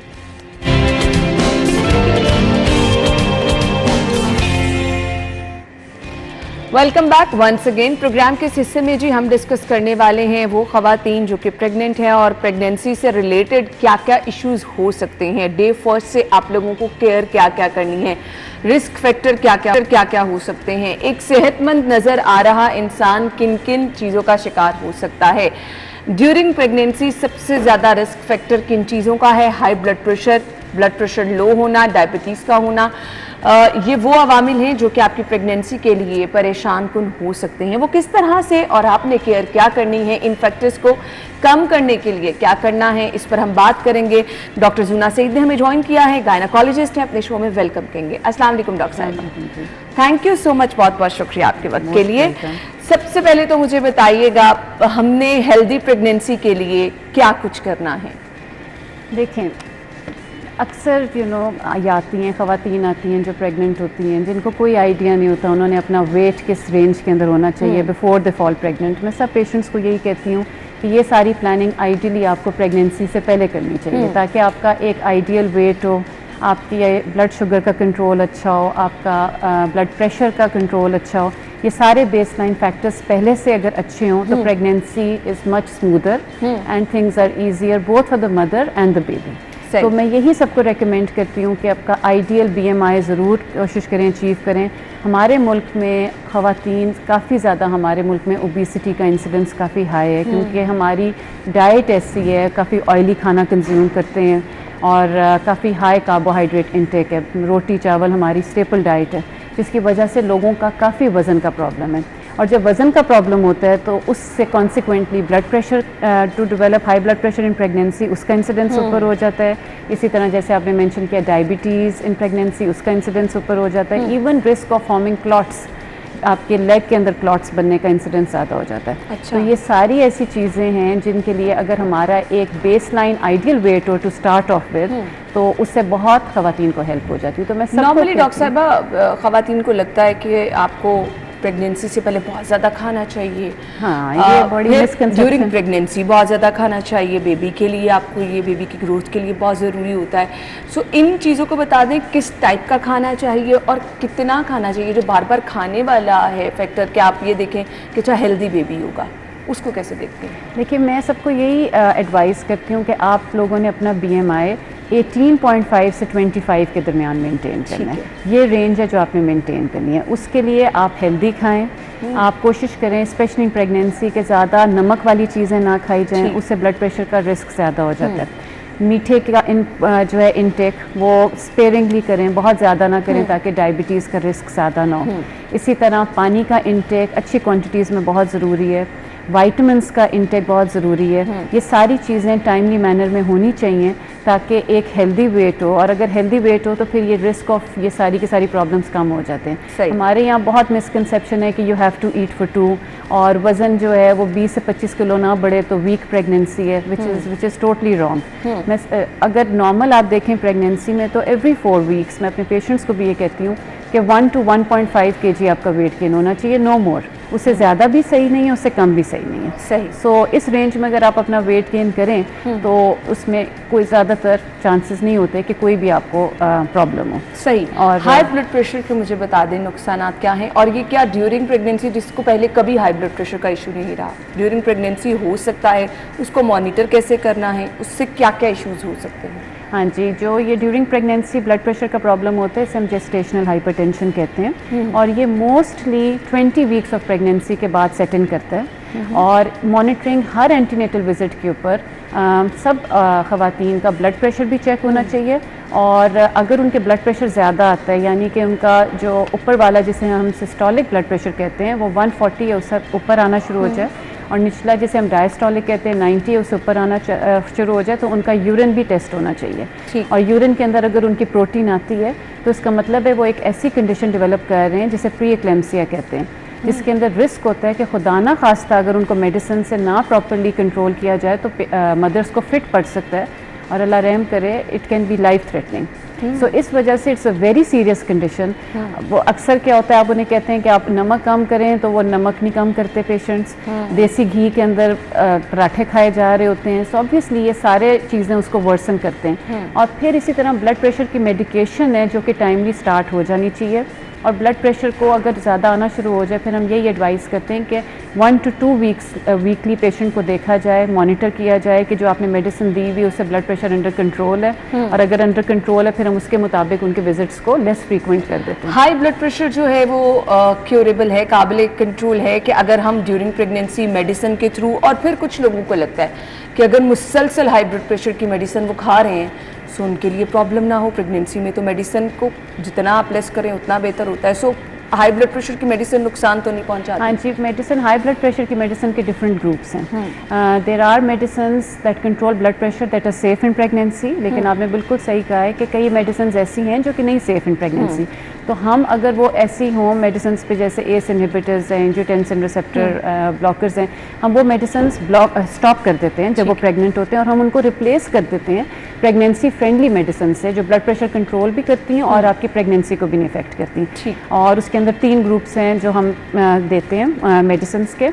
Welcome back once again. Programme के इस हिस्से में जी हम डिस्कस करने वाले हैं वो खवातीन जो कि प्रेग्नेंट हैं और प्रेगनेंसी से रिलेटेड क्या क्या इश्यूज हो सकते हैं। डे फर्स्ट से आप लोगों को केयर क्या क्या करनी है, रिस्क फैक्टर क्या क्या हो सकते हैं, एक सेहतमंद नजर आ रहा इंसान किन किन चीज़ों का शिकार हो सकता है। ड्यूरिंग प्रेगनेंसी सबसे ज़्यादा रिस्क फैक्टर किन चीज़ों का है? हाई ब्लड प्रेशर लो होना, डायबिटीज़ का होना। ये वो अवामिल हैं जो कि आपकी प्रेगनेंसी के लिए परेशान कुन हो सकते हैं। वो किस तरह से और आपने केयर क्या करनी है, इन फैक्टर्स को कम करने के लिए क्या करना है, इस पर हम बात करेंगे। डॉक्टर जूना सईद ने हमें ज्वाइन किया है, गायनाकोलॉजिस्ट हैं, अपने शो में वेलकम करेंगे। अस्सलाम वालेकुम डॉक्टर साहब, थैंक यू सो मच, बहुत बहुत शुक्रिया आपके वक्त के लिए। सबसे पहले तो मुझे बताइएगा हमने हेल्दी प्रेगनेंसी के लिए क्या कुछ करना है? देखें, अक्सर आती हैं ख़वातीन आती हैं जो प्रेग्नेंट होती हैं, जिनको कोई आइडिया नहीं होता उन्होंने अपना वेट किस रेंज के अंदर होना चाहिए बिफोर द फॉल प्रेग्नेंट। मैं सब पेशेंट्स को यही कहती हूँ कि ये सारी प्लानिंग आइडियली आपको प्रेगनेंसी से पहले करनी चाहिए ताकि आपका एक आइडियल वेट हो, आपकी ब्लड शुगर का कंट्रोल अच्छा हो, आपका ब्लड प्रेशर का कंट्रोल अच्छा हो। ये सारे बेसलाइन फैक्टर्स पहले से अगर अच्छे हों तो pregnancy is much smoother and things are easier both for the mother and the baby. तो मैं यही सबको रेकमेंड करती हूँ कि आपका आइडियल BMI ज़रूर कोशिश करें अचीव करें। हमारे मुल्क में ख़वातीन काफ़ी ज़्यादा, हमारे मुल्क में ओबेसिटी का इंसिडेंस काफ़ी हाई है क्योंकि हमारी डाइट ऐसी है, काफ़ी ऑयली खाना कंज्यूम करते हैं और काफ़ी हाई कार्बोहाइड्रेट इंटेक है। रोटी चावल हमारी स्टेपल डाइट है जिसकी वजह से लोगों का काफ़ी वज़न का प्रॉब्लम है और जब वज़न का प्रॉब्लम होता है तो उससे consequently blood pressure to develop high blood pressure in pregnancy, उसका इंसिडेंस ऊपर हो जाता है। इसी तरह जैसे आपने मेंशन किया डायबिटीज़ इन प्रेगनेंसी, उसका इंसिडेंस ऊपर हो जाता है। Even risk of forming clots, आपके लेग के अंदर क्लॉट्स बनने का इंसिडेंस ज़्यादा हो जाता है। अच्छा। तो ये सारी ऐसी चीज़ें हैं जिनके लिए अगर हमारा एक बेसलाइन आइडियल वेट हो टू स्टार्ट ऑफ विद तो उससे बहुत ख़वातीन को हेल्प हो जाती है। तो मैं नॉर्मली डॉक्टर साहबा ख़वातीन को लगता है कि आपको प्रेगनेंसी से पहले बहुत ज़्यादा खाना चाहिए। हाँ, ये बड़ी मिसकंसेप्शन। ड्यूरिंग प्रेगनेंसी बहुत ज़्यादा खाना चाहिए, बेबी के लिए आपको ये बेबी की ग्रोथ के लिए बहुत ज़रूरी होता है। सो इन चीज़ों को बता दें किस टाइप का खाना चाहिए और कितना खाना चाहिए। जो बार बार खाने वाला है फैक्टर, क्या आप ये देखें कि चाहे हेल्दी बेबी होगा, उसको कैसे देखते हैं? देखिए, मैं सबको यही एडवाइस करती हूँ कि आप लोगों ने अपना BMI 18.5 से 25 के दरमियान मेंटेन करना है। ये रेंज है जो आपने मेंटेन करनी है। उसके लिए आप हेल्दी खाएं, आप कोशिश करें स्पेशली प्रेगनेंसी के ज़्यादा नमक वाली चीज़ें ना खाई जाएं, उससे ब्लड प्रेशर का रिस्क ज़्यादा हो जाता है। मीठे का जो है इनटेक वो स्पेयरिंगली करें, बहुत ज़्यादा ना करें ताकि डायबिटीज़ का रिस्क ज़्यादा ना हो। इसी तरह पानी का इनटेक अच्छी क्वांटिटीज़ में बहुत ज़रूरी है। वाइटामिन्स का इंटेक बहुत ज़रूरी है। ये सारी चीज़ें टाइमली मैनर में होनी चाहिए ताकि एक हेल्दी वेट हो, और अगर हेल्दी वेट हो तो फिर ये रिस्क ऑफ ये सारी की सारी प्रॉब्लम्स कम हो जाते हैं। हमारे यहाँ बहुत मिसकंसेप्शन है कि you have to eat for 2 और वज़न जो है वो 20 से 25 किलो ना बढ़े तो वीक प्रेगनेंसी है, विच इज़ टोटली रॉन्ग। मैं अगर नॉर्मल आप देखें प्रेगनेंसी में तो एवरी 4 वीक्स मैं अपने पेशेंट्स को भी ये कहती हूँ कि 1 to 1.5 kg आपका वेट गेन होना चाहिए, नो मोर। उससे ज़्यादा भी सही नहीं है, उससे कम भी सही नहीं है। सही। सो इस रेंज में अगर आप अपना वेट गेन करें तो उसमें कोई ज़्यादातर चांसेस नहीं होते कि कोई भी आपको प्रॉब्लम हो। सही। और हाई ब्लड प्रेशर के मुझे बता दें नुकसानात क्या हैं, और ये क्या ड्यूरिंग प्रेगनेंसी, जिसको पहले कभी हाई ब्लड प्रेशर का इशू नहीं रहा, ड्यूरिंग प्रेगनेंसी हो सकता है, उसको मॉनिटर कैसे करना है, उससे क्या क्या इश्यूज हो सकते हैं? हाँ जी, जो ये ड्यूरिंग प्रेगनेंसी ब्लड प्रेशर का प्रॉब्लम होता है इसे हम जेस्टेशनल हाइपरटेंशन कहते हैं, और ये मोस्टली 20 वीक्स ऑफ प्रेगनेंसी के बाद सेट इन करता है। और मॉनिटरिंग हर एंटीनेटल विजिट के ऊपर सब ख़वातीन का ब्लड प्रेशर भी चेक होना चाहिए, और अगर उनके ब्लड प्रेशर ज़्यादा आता है यानी कि उनका जो ऊपर वाला जिसे हम सिस्टोलिक ब्लड प्रेशर कहते हैं वो 140 या उससे ऊपर आना शुरू हो जाए, और निचला जिसे हम डायस्टोलिक कहते हैं 90 उससे ऊपर आना शुरू हो जाए, तो उनका यूरिन भी टेस्ट होना चाहिए। और यूरिन के अंदर अगर उनकी प्रोटीन आती है तो इसका मतलब है वो एक ऐसी कंडीशन डेवलप कर रहे हैं जिसे प्री एक्लेम्सिया कहते हैं, जिसके अंदर रिस्क होता है कि खुदा ना खास्ता अगर उनको मेडिसिन से ना प्रॉपरली कंट्रोल किया जाए तो मदर्स को फिट पड़ सकता है, और अल्लाह रहम करे it can be life threatening. So इस वजह से it's a very serious condition. वो अक्सर क्या होता है, आप उन्हें कहते हैं कि आप नमक कम करें तो वो नमक नहीं कम करते पेशेंट्स, देसी घी के अंदर पराठे खाए जा रहे होते हैं, सो ऑब्वियसली ये सारे चीज़ें उसको वर्सन करते हैं। और फिर इसी तरह ब्लड प्रेशर की मेडिकेशन है जो कि टाइमली स्टार्ट हो जानी चाहिए, और ब्लड प्रेशर को अगर ज़्यादा आना शुरू हो जाए फिर हम यही एडवाइस करते हैं कि 1 to 2 वीक्स वीकली पेशेंट को देखा जाए, मॉनिटर किया जाए कि जो आपने मेडिसिन दी हुई उससे ब्लड प्रेशर अंडर कंट्रोल है, और अगर अंडर कंट्रोल है फिर हम उसके मुताबिक उनके विजिट्स को लेस फ्रीक्वेंट कर देते हैं। हाई ब्लड प्रेशर जो है वो क्योरेबल है, काबिल कंट्रोल है कि अगर हम ड्यूरिंग प्रेगनेंसी मेडिसिन के थ्रू, और फिर कुछ लोगों को लगता है कि अगर मुसलसल हाई ब्लड प्रेशर की मेडिसिन वो खा रहे हैं सो उनके लिए प्रॉब्लम ना हो प्रेगनेंसी में, तो मेडिसिन को जितना आप लेस करें उतना बेहतर होता है। सो हाई ब्लड प्रेशर की मेडिसिन नुकसान तो नहीं पहुंचाती? हाँ जी, मेडिसिन हाई ब्लड प्रेशर की मेडिसिन के डिफरेंट ग्रुप्स हैं। There are medicine that control blood pressure that are safe in pregnancy, लेकिन आपने बिल्कुल सही कहा है कि कई मेडिसिन ऐसी हैं जो कि नहीं सेफ इन प्रेगनेंसी। तो हम अगर वो ऐसी हों मेडिसिन पे जैसे एस इनहिबिटर्स हैं, एंजियोटेंसिन रिसेप्टर ब्लॉकर्स हैं, हम वो मेडिसिन स्टॉप कर देते हैं जब वो प्रेग्नेंट होते हैं, और हम उनको रिप्लेस कर देते हैं प्रेगनेंसी फ्रेंडली मेडिसिन से जो ब्लड प्रेशर कंट्रोल भी करती हैं और आपकी प्रेगनेंसी को भी नहीं इफेक्ट करती हैं। और उसके अंदर 3 ग्रुप्स हैं जो हम देते हैं मेडिसिन के,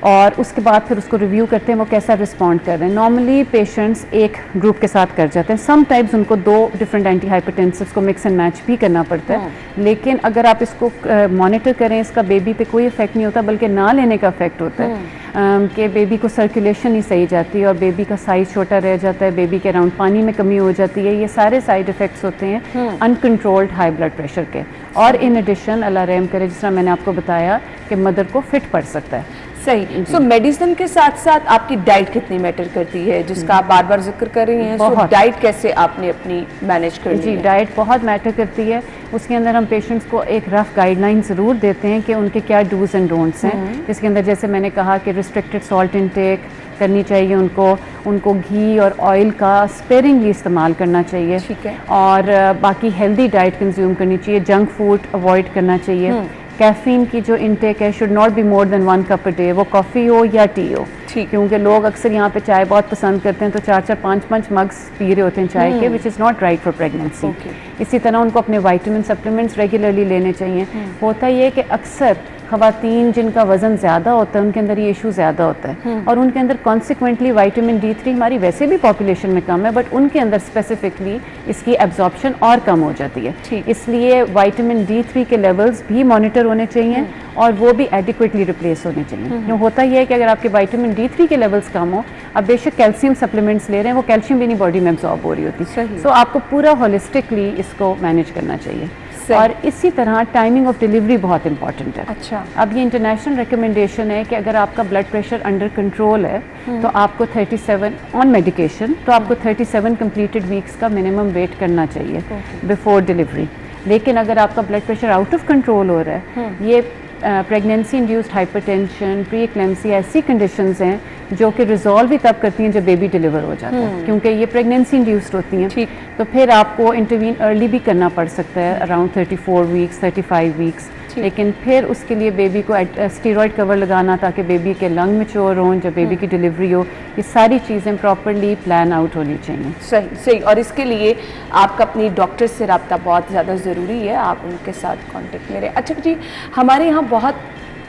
और उसके बाद फिर उसको रिव्यू करते हैं वो कैसा रिस्पॉन्ड कर रहे हैं। नॉर्मली पेशेंट्स एक ग्रुप के साथ कर जाते हैं, सम टाइम्स उनको 2 डिफरेंट एंटी हाइपरटेंसिव्स को मिक्स एंड मैच भी करना पड़ता है, लेकिन अगर आप इसको मॉनिटर करें इसका बेबी पे कोई इफेक्ट नहीं होता, बल्कि ना लेने का इफेक्ट होता है कि बेबी को सर्कुलेशन नहीं सही जाती और बेबी का साइज छोटा रह जाता है, बेबी के अराउंड पानी में कमी हो जाती है। ये सारे साइड इफ़ेक्ट्स होते हैं अनकंट्रोल्ड हाई ब्लड प्रेशर के। और इन एडिशन अल्लाह रहम करे, जिस तरह मैंने आपको बताया कि मदर को फिट पड़ सकता है। सही। सो मेडिसिन के साथ साथ आपकी डाइट कितनी मैटर करती है, जिसका आप बार बार जिक्र कर रही हैं? सो डाइट कैसे आपने अपनी मैनेज करनी है? जी, डाइट बहुत मैटर करती है। उसके अंदर हम पेशेंट्स को एक रफ गाइडलाइन ज़रूर देते हैं कि उनके क्या डूज एंड डोंट्स हैं, जिसके अंदर जैसे मैंने कहा कि रिस्ट्रिक्टेड सॉल्ट इनटेक करनी चाहिए उनको घी और ऑयल का स्पेरिंगली इस्तेमाल करना चाहिए, ठीक है, और बाकी हेल्दी डाइट कंज्यूम करनी चाहिए, जंक फूड अवॉइड करना चाहिए। कैफीन की जो इनटेक है should not be more than 1 cup a day, वो कॉफ़ी हो या टी हो, क्योंकि लोग अक्सर यहाँ पे चाय बहुत पसंद करते हैं तो 4-4, 5-5 मग्स पी रहे होते हैं चाय के, which is not right for pregnancy. इसी तरह उनको अपने वाइटामिन सप्लीमेंट्स रेगुलरली लेने चाहिए। होता ये कि अक्सर ख़वातीन जिनका वज़न ज़्यादा होता है उनके अंदर ये इशू ज़्यादा होता है, और उनके अंदर कॉन्सिक्वेंटली विटामिन D3 हमारी वैसे भी पॉपुलेशन में कम है, बट उनके अंदर स्पेसिफिकली इसकी एब्जॉर्प्शन और कम हो जाती है। इसलिए विटामिन D3 के लेवल्स भी मॉनिटर होने चाहिए और वो भी एडिक्वेटली रिप्लेस होने चाहिए। जो होता यह है कि अगर आपके विटामिन D3 के लेवल्स कम हो, अब बेशक कैल्शियम सप्लीमेंट्स ले रहे हैं, वो कैल्शियम भी नहीं बॉडी में एब्जॉर्ब हो रही होती, सो आपको पूरा होलिस्टिकली इसको मैनेज करना चाहिए। और इसी तरह टाइमिंग ऑफ डिलीवरी बहुत इंपॉर्टेंट है। अच्छा, अब ये इंटरनेशनल रिकमेंडेशन है कि अगर आपका ब्लड प्रेशर अंडर कंट्रोल है तो आपको 37 ऑन मेडिकेशन, तो आपको 37 कंप्लीटेड वीक्स का मिनिमम वेट करना चाहिए बिफोर डिलीवरी। लेकिन अगर आपका blood pressure out of control हो रहा है, ये प्रेगनेंसी इंड्यूस्ड हाइपरटेंशन, प्री एक्लेम्सी, ऐसी कंडीशंस हैं जो कि रिजॉल्व ही तब करती हैं जब बेबी डिलीवर हो जाता है, क्योंकि ये प्रेगनेंसी इंड्यूस्ड होती हैं। तो फिर आपको इंटरवीन अर्ली भी करना पड़ सकता है, अराउंड 34 वीक्स, 35 वीक्स, लेकिन फिर उसके लिए बेबी को स्टीरॉयड कवर लगाना ताकि बेबी के लंग मैच्योर हों जब बेबी की डिलीवरी हो, ये सारी चीज़ें प्रॉपरली प्लान आउट होनी चाहिए। सही सही। और इसके लिए आपका अपनी डॉक्टर से रब्ता बहुत ज़्यादा ज़रूरी है, आप उनके साथ कांटेक्ट में रहें। अच्छा जी, हमारे यहाँ बहुत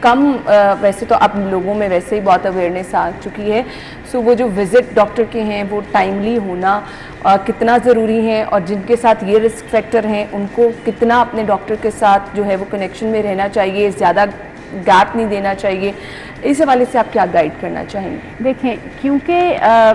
कम वैसे तो अब लोगों में वैसे ही बहुत अवेयरनेस आ चुकी है, सो वो जो विज़िट डॉक्टर के हैं वो टाइमली होना कितना ज़रूरी है, और जिनके साथ ये रिस्क फैक्टर हैं उनको कितना अपने डॉक्टर के साथ जो है वो कनेक्शन में रहना चाहिए, ज़्यादा गैप नहीं देना चाहिए, इस हवाले से आप क्या गाइड करना चाहेंगे? देखें, क्योंकि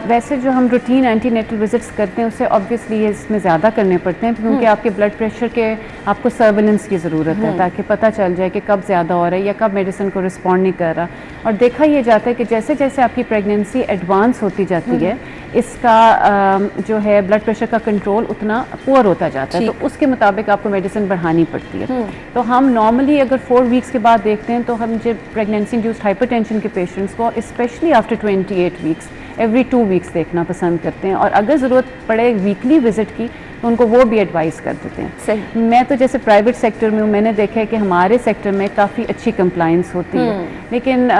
वैसे जो हम रूटीन एंटीनेटल विजिट्स करते हैं उससे ऑब्वियसली इसमें ज़्यादा करने पड़ते हैं, क्योंकि आपके ब्लड प्रेशर के आपको सर्वेलेंस की ज़रूरत है ताकि पता चल जाए कि कब ज़्यादा हो रहा है या कब मेडिसिन को रिस्पॉन्ड नहीं कर रहा। और देखा ये जाता है कि जैसे जैसे आपकी प्रेगनेंसी एडवांस होती जाती है, इसका जो है ब्लड प्रेशर का कंट्रोल उतना पुअर होता जाता है, तो उसके मुताबिक आपको मेडिसिन बढ़ानी पड़ती है। तो हम नॉर्मली अगर 4 वीक्स के बाद देखते हैं तो हम जो प्रेगनेंसी इंड्यूस्ड हाइपरटेंशन के पेशेंट्स को specially after 28 weeks every 2 weeks देखना पसंद करते हैं, और अगर ज़रूरत पड़े वीकली विजिट की तो उनको वो भी एडवाइस कर देते हैं। सही। मैं तो जैसे प्राइवेट सेक्टर में हूँ, मैंने देखा है कि हमारे सेक्टर में काफ़ी अच्छी कंप्लाइंस होती है, लेकिन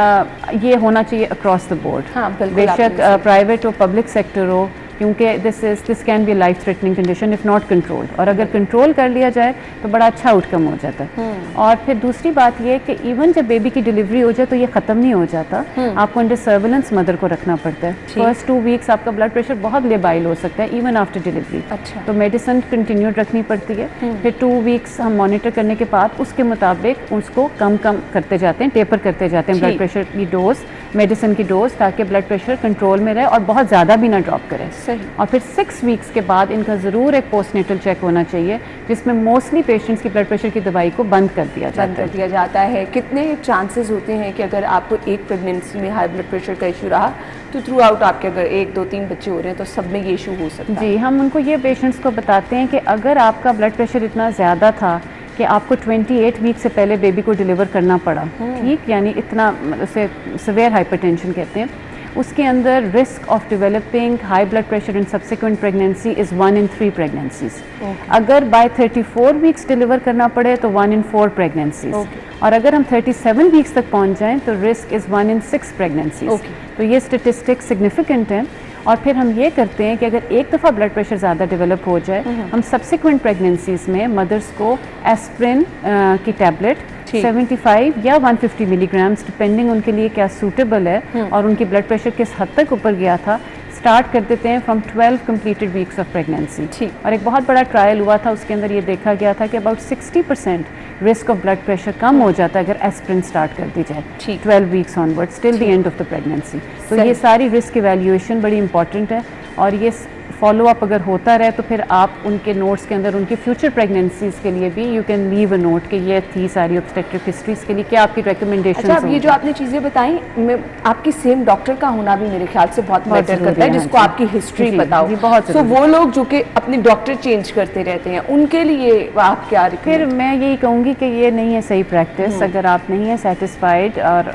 ये होना चाहिए अक्रॉस द बोर्ड। हाँ, बेशक प्राइवेट हो, पब्लिक सेक्टर हो, क्योंकि this can be life threatening condition if not controlled, और अगर कंट्रोल कर लिया जाए तो बड़ा अच्छा आउटकम हो जाता है। और फिर दूसरी बात ये कि इवन जब बेबी की डिलीवरी हो जाए तो ये ख़त्म नहीं हो जाता, आपको अंडर सर्वेलेंस मदर को रखना पड़ता है। फर्स्ट 2 वीक्स आपका ब्लड प्रेशर बहुत लेबाइल हो सकता है इवन आफ्टर डिलीवरी। अच्छा। तो मेडिसिन कंटिन्यूड रखनी पड़ती है। फिर 2 वीक्स हम मॉनिटर करने के बाद उसके मुताबिक उसको कम करते जाते हैं, टेपर करते जाते हैं ब्लड प्रेशर की डोज, मेडिसिन की डोज, ताकि ब्लड प्रेशर कंट्रोल में रहे और बहुत ज़्यादा भी ना ड्रॉप करे। सही। और फिर 6 वीक्स के बाद इनका ज़रूर एक पोस्टनेटल चेक होना चाहिए, जिसमें मोस्टली पेशेंट्स की ब्लड प्रेशर की दवाई को बंद कर दिया जाता है। कितने चांसेस होते हैं कि अगर आपको एक प्रेगनेंसी में हाई ब्लड प्रेशर का इशू रहा तो थ्रू आउट आपके अगर 1, 2, 3 बच्चे हो रहे हैं तो सब में ये इशू हो सकता है? जी, हम उनको ये पेशेंट्स को बताते हैं कि अगर आपका ब्लड प्रेशर इतना ज़्यादा था कि आपको 28 वीक से पहले बेबी को डिलीवर करना पड़ा, ठीक, यानी इतना उसे सिवियर हाइपरटेंशन कहते हैं, उसके अंदर risk of developing high blood pressure in subsequent pregnancy is 1 in 3 pregnancies. अगर बाय 34 वीक्स डिलीवर करना पड़े तो 1 in 4 प्रेगनेंसीज। और अगर हम 37 वीक्स तक पहुंच जाएं तो रिस्क इज़ 1 in 6 प्रेगनेंसीज। तो ये स्टेटिस्टिक्स सिग्निफिकेंट हैं। और फिर हम ये करते हैं कि अगर एक दफ़ा ब्लड प्रेशर ज़्यादा डेवलप हो जाए, हम सब्सिक्वेंट प्रेगनेंसीज में मदर्स को एस्प्रिन की टैबलेट 75 या 150 मिलीग्राम्स डिपेंडिंग उनके लिए क्या सूटेबल है और उनकी ब्लड प्रेशर किस हद तक ऊपर गया था, स्टार्ट कर देते हैं from 12 completed weeks of pregnancy. और एक बहुत बड़ा ट्रायल हुआ था, उसके अंदर ये देखा गया था कि about 60% risk of blood pressure कम हो जाता है अगर एस्प्रिन स्टार्ट कर दी जाए 12 weeks onwards till the end of the pregnancy. तो ये सारी रिस्क इवैल्यूएशन बड़ी इंपॉर्टेंट है, और ये फॉलो अप अगर होता रहे तो फिर आप उनके नोट्स के अंदर उनकी फ्यूचर प्रेगनेंसीज के लिए भी you can leave a note कि ये थी सारी ऑब्स्टेट्रिक हिस्ट्रीज के लिए क्या आपकी रिकमेंडेशन। अच्छा, ये जो आपने चीज़ें बताई, आपकी सेम डॉक्टर का होना भी मेरे ख्याल से बहुत मैटर करता है, जिसको आपकी हिस्ट्री पता हो। बहुत तो वो लोग जो कि अपने डॉक्टर चेंज करते रहते हैं, उनके लिए आप क्या? फिर मैं यही कहूँगी कि ये नहीं है सही प्रैक्टिस। अगर आप नहीं है सेटिस्फाइड और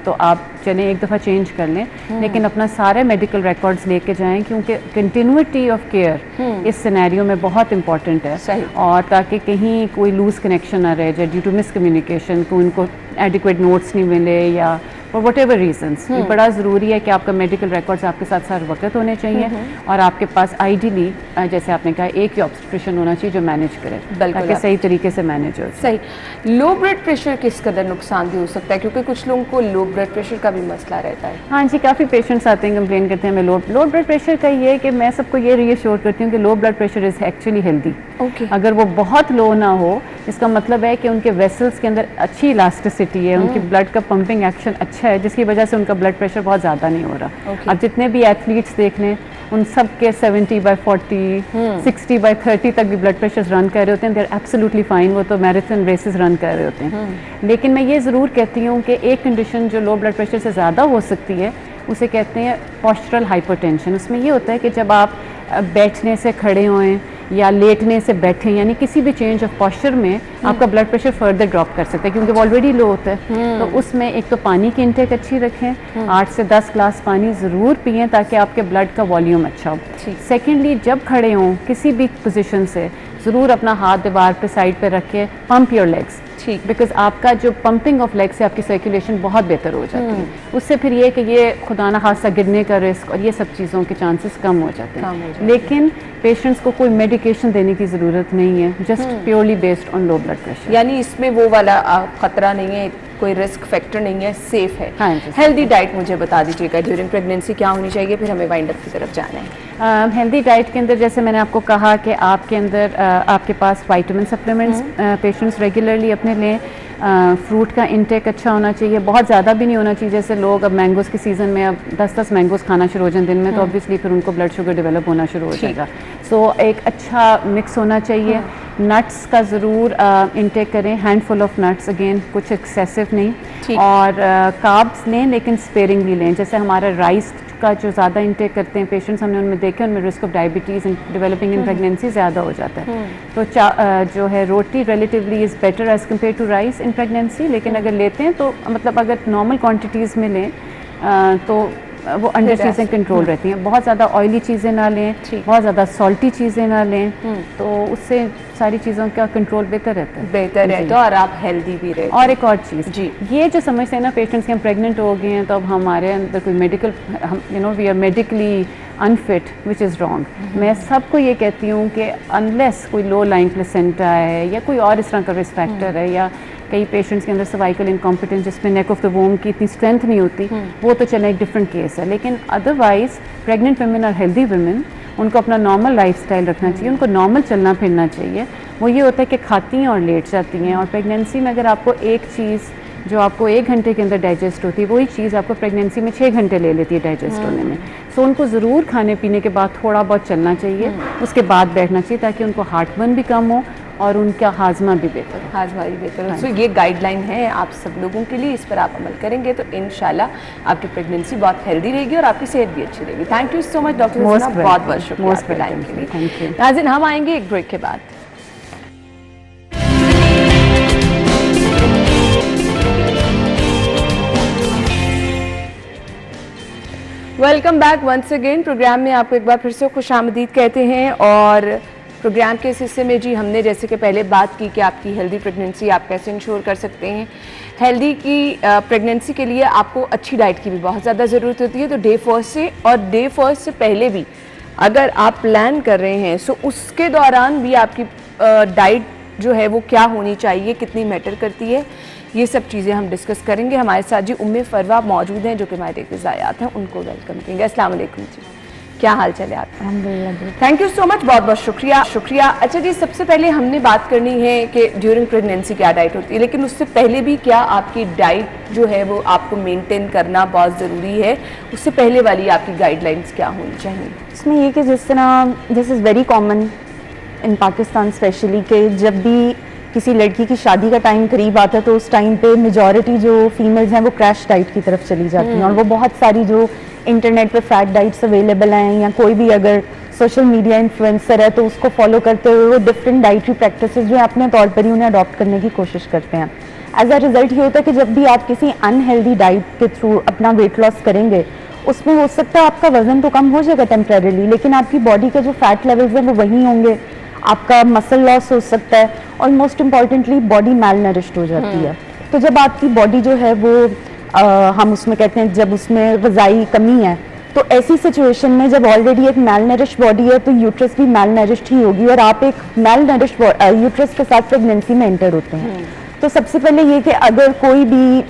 तो आप चलें एक दफ़ा चेंज कर लें, लेकिन अपना सारे मेडिकल रिकॉर्ड्स लेके जाएं, क्योंकि कंटिन्यूटी ऑफ केयर इस सिनेरियो में बहुत इंपॉर्टेंट है। और ताकि कहीं कोई लूज कनेक्शन ना रह जाए ड्यू टू मिसकम्युनिकेशन, को उनको एडिक्वेट नोट्स नहीं मिले या फॉर वट एवर रीजन्स। ये बड़ा ज़रूरी है कि आपका मेडिकल रिकॉर्ड्स आपके साथ साथ वक्त होने चाहिए और आपके पास आइडियली जैसे आपने कहा एक ही ऑब्स्टेट्रिशियन होना चाहिए जो मैनेज करे, ताकि सही तरीके से मैनेज हो। सही। लो ब्लड प्रेशर किस कदर नुकसानदेह हो सकता है, क्योंकि कुछ लोगों को लो ब्लड प्रेशर का भी मसला रहता है? हाँ जी, काफ़ी पेशेंट्स आते हैं कंप्लेन करते हैं हमें लो ब्लड प्रेशर का। ये है कि मैं सबको ये रीअश्योर करती हूँ कि low blood pressure is actually healthy. अगर वो बहुत लो ना हो, इसका मतलब है कि उनके वेसल्स के अंदर अच्छी इलास्टिसिटी है, उनकी ब्लड का पंपिंग एक्शन अच्छा है, जिसकी वजह से उनका ब्लड प्रेशर बहुत ज़्यादा नहीं हो रहा। अब जितने भी एथलीट्स देख लें, उन सब के 70/40, 60/30 तक भी ब्लड प्रेशर रन कर रहे होते हैं। दे आर एब्सोल्युटली फाइन, वो तो मैराथन रेसेस रन कर रहे होते हैं। लेकिन मैं ये ज़रूर कहती हूँ कि एक कंडीशन जो लो ब्लड प्रेशर से ज़्यादा हो सकती है उसे कहते हैं पोस्चरल हाइपरटेंशन। उसमें ये होता है कि जब आप बैठने से खड़े होएं या लेटने से बैठें, यानी किसी भी चेंज ऑफ पोस्चर में आपका ब्लड प्रेशर फर्दर ड्रॉप कर सकता है, क्योंकि वो ऑलरेडी लो होता है। तो उसमें एक तो पानी की इंटेक अच्छी रखें, 8 से 10 ग्लास पानी ज़रूर पिएं ताकि आपके ब्लड का वॉल्यूम अच्छा हो। सेकेंडली, जब खड़े हों किसी भी पोजीशन से ज़रूर अपना हाथ दीवार पे साइड पे रखें, पंप योर लेग्स, ठीक, बिकॉज आपका जो पंपिंग ऑफ लेग से आपकी सर्कुलेशन बहुत बेहतर हो जाती है। उससे फिर ये कि ये खुदा ना खासा गिरने का रिस्क और ये सब चीज़ों के चांसेस कम हो जाते हैं। लेकिन पेशेंट्स को कोई मेडिकेशन देने की ज़रूरत नहीं है, just purely based on low blood pressure. यानी इसमें वो वाला खतरा नहीं है, कोई रिस्क फैक्टर नहीं है, सेफ है। हाँ, हेल्दी डाइट मुझे बता दीजिएगा, ड्यूरिंग प्रेगनेंसी क्या होनी चाहिए, फिर हमें वाइंड अप की तरफ जाना है। हेल्दी डाइट के अंदर जैसे मैंने आपको कहा कि आपके अंदर आपके पास विटामिन सप्लीमेंट्स पेशेंट्स रेगुलरली अपने लें। फ्रूट का इंटेक अच्छा होना चाहिए, बहुत ज़्यादा भी नहीं होना चाहिए। जैसे लोग अब मैंगोज़ के सीज़न में अब 10-10 मैंगोज़ खाना शुरू हो जाए दिन में, तो ऑब्वियसली फिर उनको ब्लड शुगर डेवलप होना शुरू हो जाएगा। सो एक अच्छा मिक्स होना चाहिए। नट्स का ज़रूर इंटेक करें, हैंडफुल ऑफ नट्स, अगेन कुछ एक्सेसिव नहीं। और कार्ब्स लें लेकिन स्पेरिंगली लें। जैसे हमारा राइस का जो ज़्यादा इंटेक करते हैं पेशेंट्स, हमने उनमें देखे उनमें risk of diabetes and developing in pregnancy ज़्यादा हो जाता है। तो जो है roti relatively is better as compare to rice in pregnancy. लेकिन अगर लेते हैं तो मतलब अगर नॉर्मल क्वान्टिटीज़ में लें तो वो अंदर चीज़ें कंट्रोल रहती हैं। बहुत ज़्यादा ऑयली चीज़ें ना लें, बहुत ज़्यादा सॉल्टी चीज़ें ना लें, तो उससे सारी चीज़ों का कंट्रोल बेहतर रहता है। बेहतर रहता है और आप हेल्दी भी रहते। और एक और चीज़ जी, ये जो समझते हैं ना पेशेंट्स के हम प्रेग्नेंट हो गए हैं तो अब हमारे अंदर कोई मेडिकल, हम we are medically unfit, which is wrong. मैं सबको ये कहती हूँ कि अनलेस कोई लो लाइन प्लेसेंटा है या कोई और इस तरह का रिस्क फैक्टर है, या कई पेशेंट्स के अंदर सर्वाइकल इनकॉम्पिटेंस जिसमें नेक ऑफ द वोम की इतनी स्ट्रेंथ नहीं होती, वो तो चला एक डिफरेंट केस है। लेकिन अदरवाइज प्रेग्नेंट वुमेन और हेल्दी वुमेन, उनको अपना नॉर्मल लाइफस्टाइल रखना चाहिए, उनको नॉर्मल चलना फिरना चाहिए। वो ये होता है कि खाती हैं और लेट जाती हैं, और प्रेगनेंसी में अगर आपको एक चीज़ जो आपको 1 घंटे के अंदर डाइजेस्ट होती है, वही चीज़ आपको प्रेगनेंसी में 6 घंटे ले लेती है डाइजेस्ट होने में। सो उनको ज़रूर खाने पीने के बाद थोड़ा बहुत चलना चाहिए, उसके बाद बैठना चाहिए, ताकि उनको हार्टबर्न भी कम हो और उनका हाजमा भी बेहतर हो। हाजमा भी बेहतर हो। सो ये गाइडलाइन है आप सब लोगों के लिए, इस पर आप अमल करेंगे तो इंशाल्लाह आपकी प्रेगनेंसी बहुत हेल्दी रहेगी और आपकी सेहत भी अच्छी रहेगी। Thank you so much doctor Hasina, बहुत बहुत शुक्रिया आपके टाइम के लिए। Thank you. नाज़रीन, हम आएंगे एक ब्रेक के बाद। Welcome back once again. Programme में आपको एक बार फिर से खुशामदीद कहते हैं। और प्रोग्राम के इस हिस्से में जी हमने जैसे कि पहले बात की कि आपकी हेल्दी प्रेगनेंसी आप कैसे इंश्योर कर सकते हैं। हेल्दी की प्रेगनेंसी के लिए आपको अच्छी डाइट की भी बहुत ज़्यादा ज़रूरत होती है। तो डे फर्स्ट से और डे फर्स्ट से पहले भी अगर आप प्लान कर रहे हैं, सो उसके दौरान भी आपकी डाइट जो है वो क्या होनी चाहिए, कितनी मैटर करती है, ये सब चीज़ें हम डिस्कस करेंगे। हमारे साथ जी उम्मे फरवा मौजूद हैं जो कि हमारे ग़िज़ायात हैं, उनको वेलकम करेंगे। अस्सलाम वालेकुम जी, क्या हाल चल है आपका? अल्हम्दुलिल्लाह। थैंक यू सो मच, बहुत बहुत शुक्रिया। अच्छा जी, सबसे पहले हमने बात करनी है कि ड्यूरिंग प्रेगनेंसी क्या डाइट होती है, लेकिन उससे पहले भी क्या आपकी डाइट जो है वो आपको मेंटेन करना बहुत ज़रूरी है? उससे पहले वाली आपकी गाइडलाइंस क्या होनी चाहिए? इसमें ये कि जिस तरह this is very common in Pakistan specially, कि जब भी किसी लड़की की शादी का टाइम करीब आता है तो उस टाइम पे मेजॉरिटी जो फीमेल्स हैं वो क्रैश डाइट की तरफ चली जाती हैं, और वो बहुत सारी जो इंटरनेट पे फैट डाइट्स अवेलेबल हैं, या कोई भी अगर सोशल मीडिया इन्फ्लुएंसर है तो उसको फॉलो करते हुए वो डिफरेंट डाइटरी प्रैक्टिसेस जो है अपने तौर पर ही उन्हें अडॉप्ट करने की कोशिश करते हैं। एज अ रिजल्ट ये होता है कि जब भी आप किसी अनहेल्दी डाइट के थ्रू अपना वेट लॉस करेंगे, उसमें हो सकता है आपका वजन तो कम हो जाएगा टेम्परेरीली, लेकिन आपकी बॉडी के जो फैट लेवल्स हैं वो वहीं होंगे, आपका मसल लॉस हो सकता है, और मोस्ट इम्पॉर्टेंटली बॉडी मैल नरिश्ड हो जाती है। तो जब आपकी बॉडी जो है वो हम उसमें कहते हैं जब उसमें ग़िज़ाई कमी है, तो ऐसी सिचुएशन में जब ऑलरेडी एक मैल नरिश्ड बॉडी है तो यूट्रस भी मैल नरिश्ड ही होगी, और आप एक मैल नरिश्ड यूट्रस के साथ प्रेगनेंसी में एंटर होते हैं। तो सबसे पहले ये कि अगर कोई भी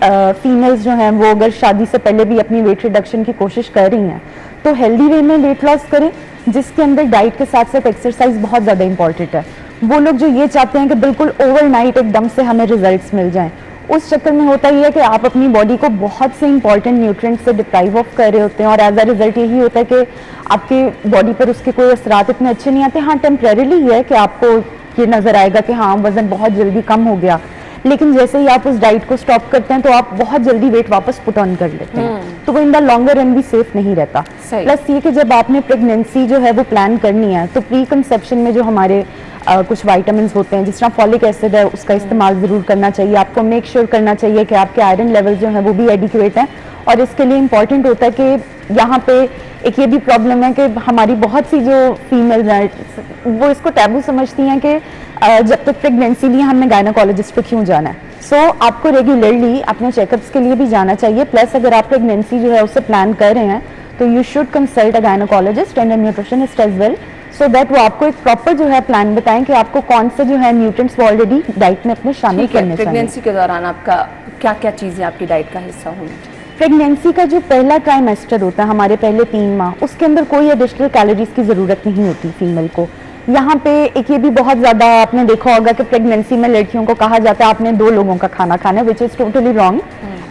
फीमेल्स जो हैं वो अगर शादी से पहले भी अपनी वेट रिडक्शन की कोशिश कर रही हैं तो हेल्दी वे में वेट लॉस करें, जिसके अंदर डाइट के साथ साथ एक्सरसाइज बहुत ज़्यादा इंपॉर्टेंट है। वो लोग जो ये चाहते हैं कि बिल्कुल ओवरनाइट एकदम से हमें रिजल्ट्स मिल जाएं, उस चक्कर में होता ही है कि आप अपनी बॉडी को बहुत से इंपॉर्टेंट न्यूट्रिएंट्स से डिप्राइव ऑफ कर रहे होते हैं, और एज अ रिजल्ट यही होता है कि आपके बॉडी पर उसके कोई असरात इतने अच्छे नहीं आते। हाँ, टेम्परेरीली है कि आपको ये नज़र आएगा कि हाँ वज़न बहुत जल्दी कम हो गया, लेकिन जैसे ही आप उस डाइट को स्टॉप करते हैं तो आप बहुत जल्दी वेट वापस पुट ऑन कर लेते हैं, तो वो इन द लॉन्गर रन भी सेफ नहीं रहता। प्लस ये कि जब आपने प्रेगनेंसी जो है वो प्लान करनी है तो प्री कंसेप्शन में जो हमारे कुछ वाइटामिन होते हैं, जिस तरह फॉलिक एसिड है, उसका इस्तेमाल ज़रूर करना चाहिए। आपको मेक श्योर करना चाहिए कि आपके आयरन लेवल जो है वो भी एडिक्वेट हैं, और इसके लिए इम्पॉर्टेंट होता है कि यहाँ पे एक ये भी प्रॉब्लम है कि हमारी बहुत सी जो फीमेल्स हैं वो इसको टैबू समझती हैं कि जब तक प्रेगनेंसी लिए हमने गायनोकोलॉजिस्ट पे क्यों जाना है। सो आपको रेगुलरली अपने चेकअप्स के लिए भी जाना चाहिए। प्लस अगर आप प्रेगनेंसी जो है उससे प्लान कर रहे हैं तो you should consult a gynaecologist and a nutritionist as well, so that वो आपको एक प्रॉपर जो है प्लान बताएं कि आपको कौन से जो है न्यूट्रिएंट्स वो ऑलरेडी डाइट में अपने शामिल करने चाहिए। प्रेगनेंसी के दौरान आपका क्या क्या चीज़ें आपकी डाइट का हिस्सा होनी चाहिए? प्रेगनेंसी का जो पहला ट्राइमेस्टर होता है, हमारे पहले 3 माह, उसके अंदर कोई एडिशनल कैलोरीज की ज़रूरत नहीं होती फीमेल को। यहाँ पे एक ये भी बहुत ज़्यादा आपने देखा होगा कि प्रेगनेंसी में लड़कियों को कहा जाता है आपने 2 लोगों का खाना खाना है, विच इज़ टोटली रॉन्ग।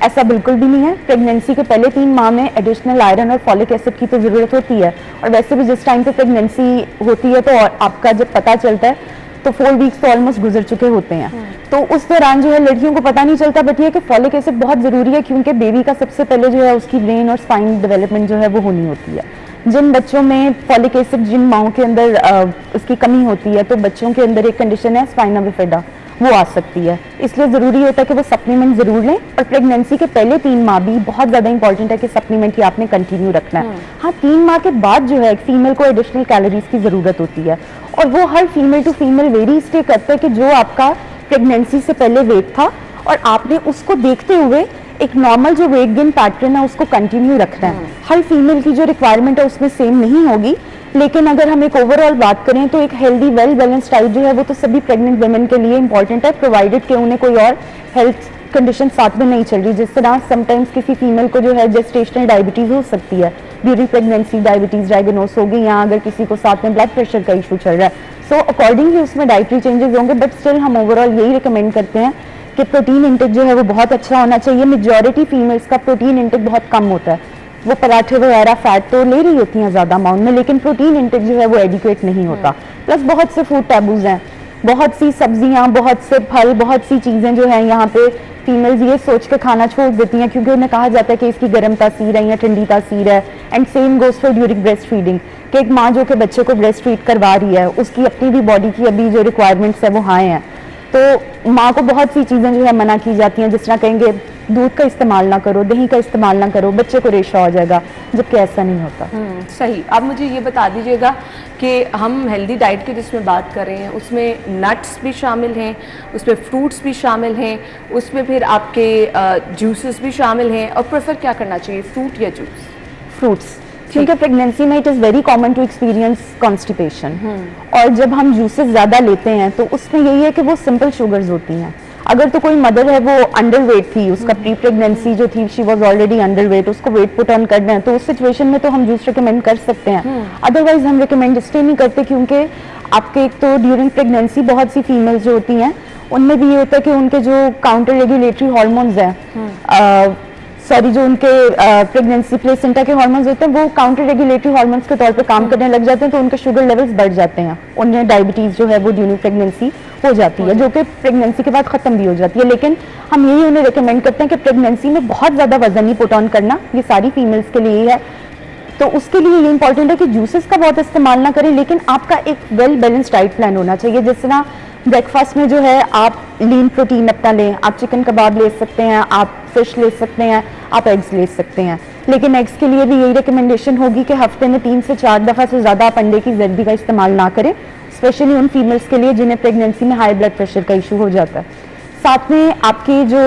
ऐसा बिल्कुल भी नहीं है। प्रेगनेंसी के पहले 3 माह में एडिशनल आयरन और फॉलिक एसिड की तो ज़रूरत होती है, और वैसे भी जिस टाइम पे प्रेगनेंसी होती है तो आपका जब पता चलता है तो 4 वीक्स तो ऑलमोस्ट गुजर चुके होते हैं, तो उस दौरान जो है लड़कियों को पता नहीं चलता, बट ये कि फॉलिक एसिड बहुत ज़रूरी है, क्योंकि बेबी का सबसे पहले जो है उसकी ब्रेन और स्पाइन डेवलपमेंट जो है वो होनी होती है। जिन बच्चों में फॉलिक एसिड, जिन माओं के अंदर उसकी कमी होती है, तो बच्चों के अंदर एक कंडीशन है स्पाइना बिफिडा, वो आ सकती है। इसलिए ज़रूरी होता है कि वो सप्लीमेंट ज़रूर लें, और प्रेगनेंसी के पहले 3 माह भी बहुत ज़्यादा इंपॉर्टेंट है कि सप्लीमेंट ही आपने कंटिन्यू रखना है। हाँ, 3 माह के बाद जो है फीमेल को एडिशनल कैलोरीज की ज़रूरत होती है, और वो हर फीमेल टू फीमेल वेरी स्टे करता है कि जो आपका प्रेगनेंसी से पहले वेट था और आपने उसको देखते हुए एक नॉर्मल जो वेट गेन पैटर्न है उसको कंटिन्यू रखना है। हर फीमेल की जो रिक्वायरमेंट है उसमें सेम नहीं होगी, लेकिन अगर हम एक ओवरऑल बात करें तो एक हेल्दी वेल बैलेंस डाइट जो है वो तो सभी प्रेग्नेंट वुमेन के लिए इंपॉर्टेंट है, प्रोवाइडेड कि उन्हें कोई और हेल्थ कंडीशन साथ में नहीं चल रही। जिस तरह समटाइम्स किसी फीमेल को जो है जेस्टेशनल डायबिटीज़ हो सकती है, ड्यूरिंग प्रेगनेंसी डायबिटीज़ डायग्नोस होगी, या अगर किसी को साथ में ब्लड प्रेशर का इशू चल रहा है, सो अकॉर्डिंगली उसमें डाइटरी चेंजेस होंगे। बट स्टिल हम ओवरऑल यही रिकमेंड करते हैं कि प्रोटीन इंटेक जो है वो बहुत अच्छा होना चाहिए। मेजॉरिटी फीमेल्स का प्रोटीन इंटेक बहुत कम होता है, वो पराठे वगैरह फैट तो ले रही होती हैं ज़्यादा अमाउंट में, लेकिन प्रोटीन इंटेक जो है वो एडिक्वेट नहीं होता। प्लस बहुत से फूड टैबूज हैं, बहुत सी सब्जियां, बहुत से फल, बहुत सी चीज़ें जो हैं यहाँ पे फीमेल्स ये सोच के खाना छोड़ देती हैं क्योंकि उन्हें कहा जाता है कि इसकी गर्म तासीर है या ठंडी तासीर है। And same goes for during breast feeding, कि एक माँ जो कि बच्चे को ब्रेस्ट फीड करवा रही है उसकी अपनी भी बॉडी की अभी जो रिक्वायरमेंट्स है वो हाई हैं, तो माँ को बहुत सी चीज़ें जो है मना की जाती हैं, जिस तरह कहेंगे दूध का इस्तेमाल ना करो, दही का इस्तेमाल ना करो, बच्चे को रेशा हो जाएगा, जबकि ऐसा नहीं होता। सही। अब मुझे ये बता दीजिएगा कि हम हेल्दी डाइट की जिसमें बात कर रहे हैं उसमें नट्स भी शामिल हैं, उसमें फ्रूट्स भी शामिल हैं, उसमें फिर आपके जूसेस भी शामिल हैं, और प्रेफर क्या करना चाहिए, फ्रूट या जूस? फ्रूट्स, क्योंकि प्रेगनेंसी में it is very common to experience constipation, और जब हम जूसेस ज़्यादा लेते हैं तो उसमें यही है कि वो सिंपल शुगर्स होती हैं। अगर तो कोई मदर है वो अंडरवेट थी, उसका प्री प्रेगनेंसी जो थी शी वाज ऑलरेडी अंडरवेट, उसको वेट पुट ऑन करना है, तो उस सिचुएशन में तो हम जूस रिकमेंड कर सकते हैं। अदरवाइज हम रिकमेंड इसलिए नहीं करते क्योंकि आपके एक तो ड्यूरिंग प्रेगनेंसी बहुत सी फीमेल्स जो होती हैं उनमें भी ये होता है कि उनके जो काउंटर रेगुलेटरी हार्मोन्स हैं, जो उनके प्रेगनेंसी प्लेसेंटा के हार्मोन्स होते हैं वो काउंटर रेगुलेटरी हार्मोन्स के तौर पे काम करने लग जाते हैं, तो उनके शुगर लेवल्स बढ़ जाते हैं, उन्हें डायबिटीज़ जो है वो ड्यूरिंग प्रेगनेंसी हो जाती है, जो कि प्रेगनेंसी के बाद ख़त्म भी हो जाती है। लेकिन हम यही उन्हें रिकमेंड करते हैं कि प्रेगनेंसी में बहुत ज़्यादा वजन नहीं पुट ऑन करना, ये सारी फीमेल्स के लिए है, तो उसके लिए ये इंपॉर्टेंट है कि जूसेस का बहुत इस्तेमाल ना करें, लेकिन आपका एक वेल बैलेंस डाइट प्लान होना चाहिए। जिस तरह ब्रेकफास्ट में जो है आप लीन प्रोटीन अपना लें, आप चिकन कबाब ले सकते हैं, आप फिश ले सकते हैं, आप एग्स ले सकते हैं, लेकिन एग्स के लिए भी यही रिकमेंडेशन होगी कि हफ्ते में 3 से 4 दफ़ा से ज़्यादा आप अंडे की ज़र्दी का इस्तेमाल ना करें, स्पेशली उन फीमेल्स के लिए जिन्हें प्रेगनेंसी में हाई ब्लड प्रेशर का इशू हो जाता है। साथ में आपकी जो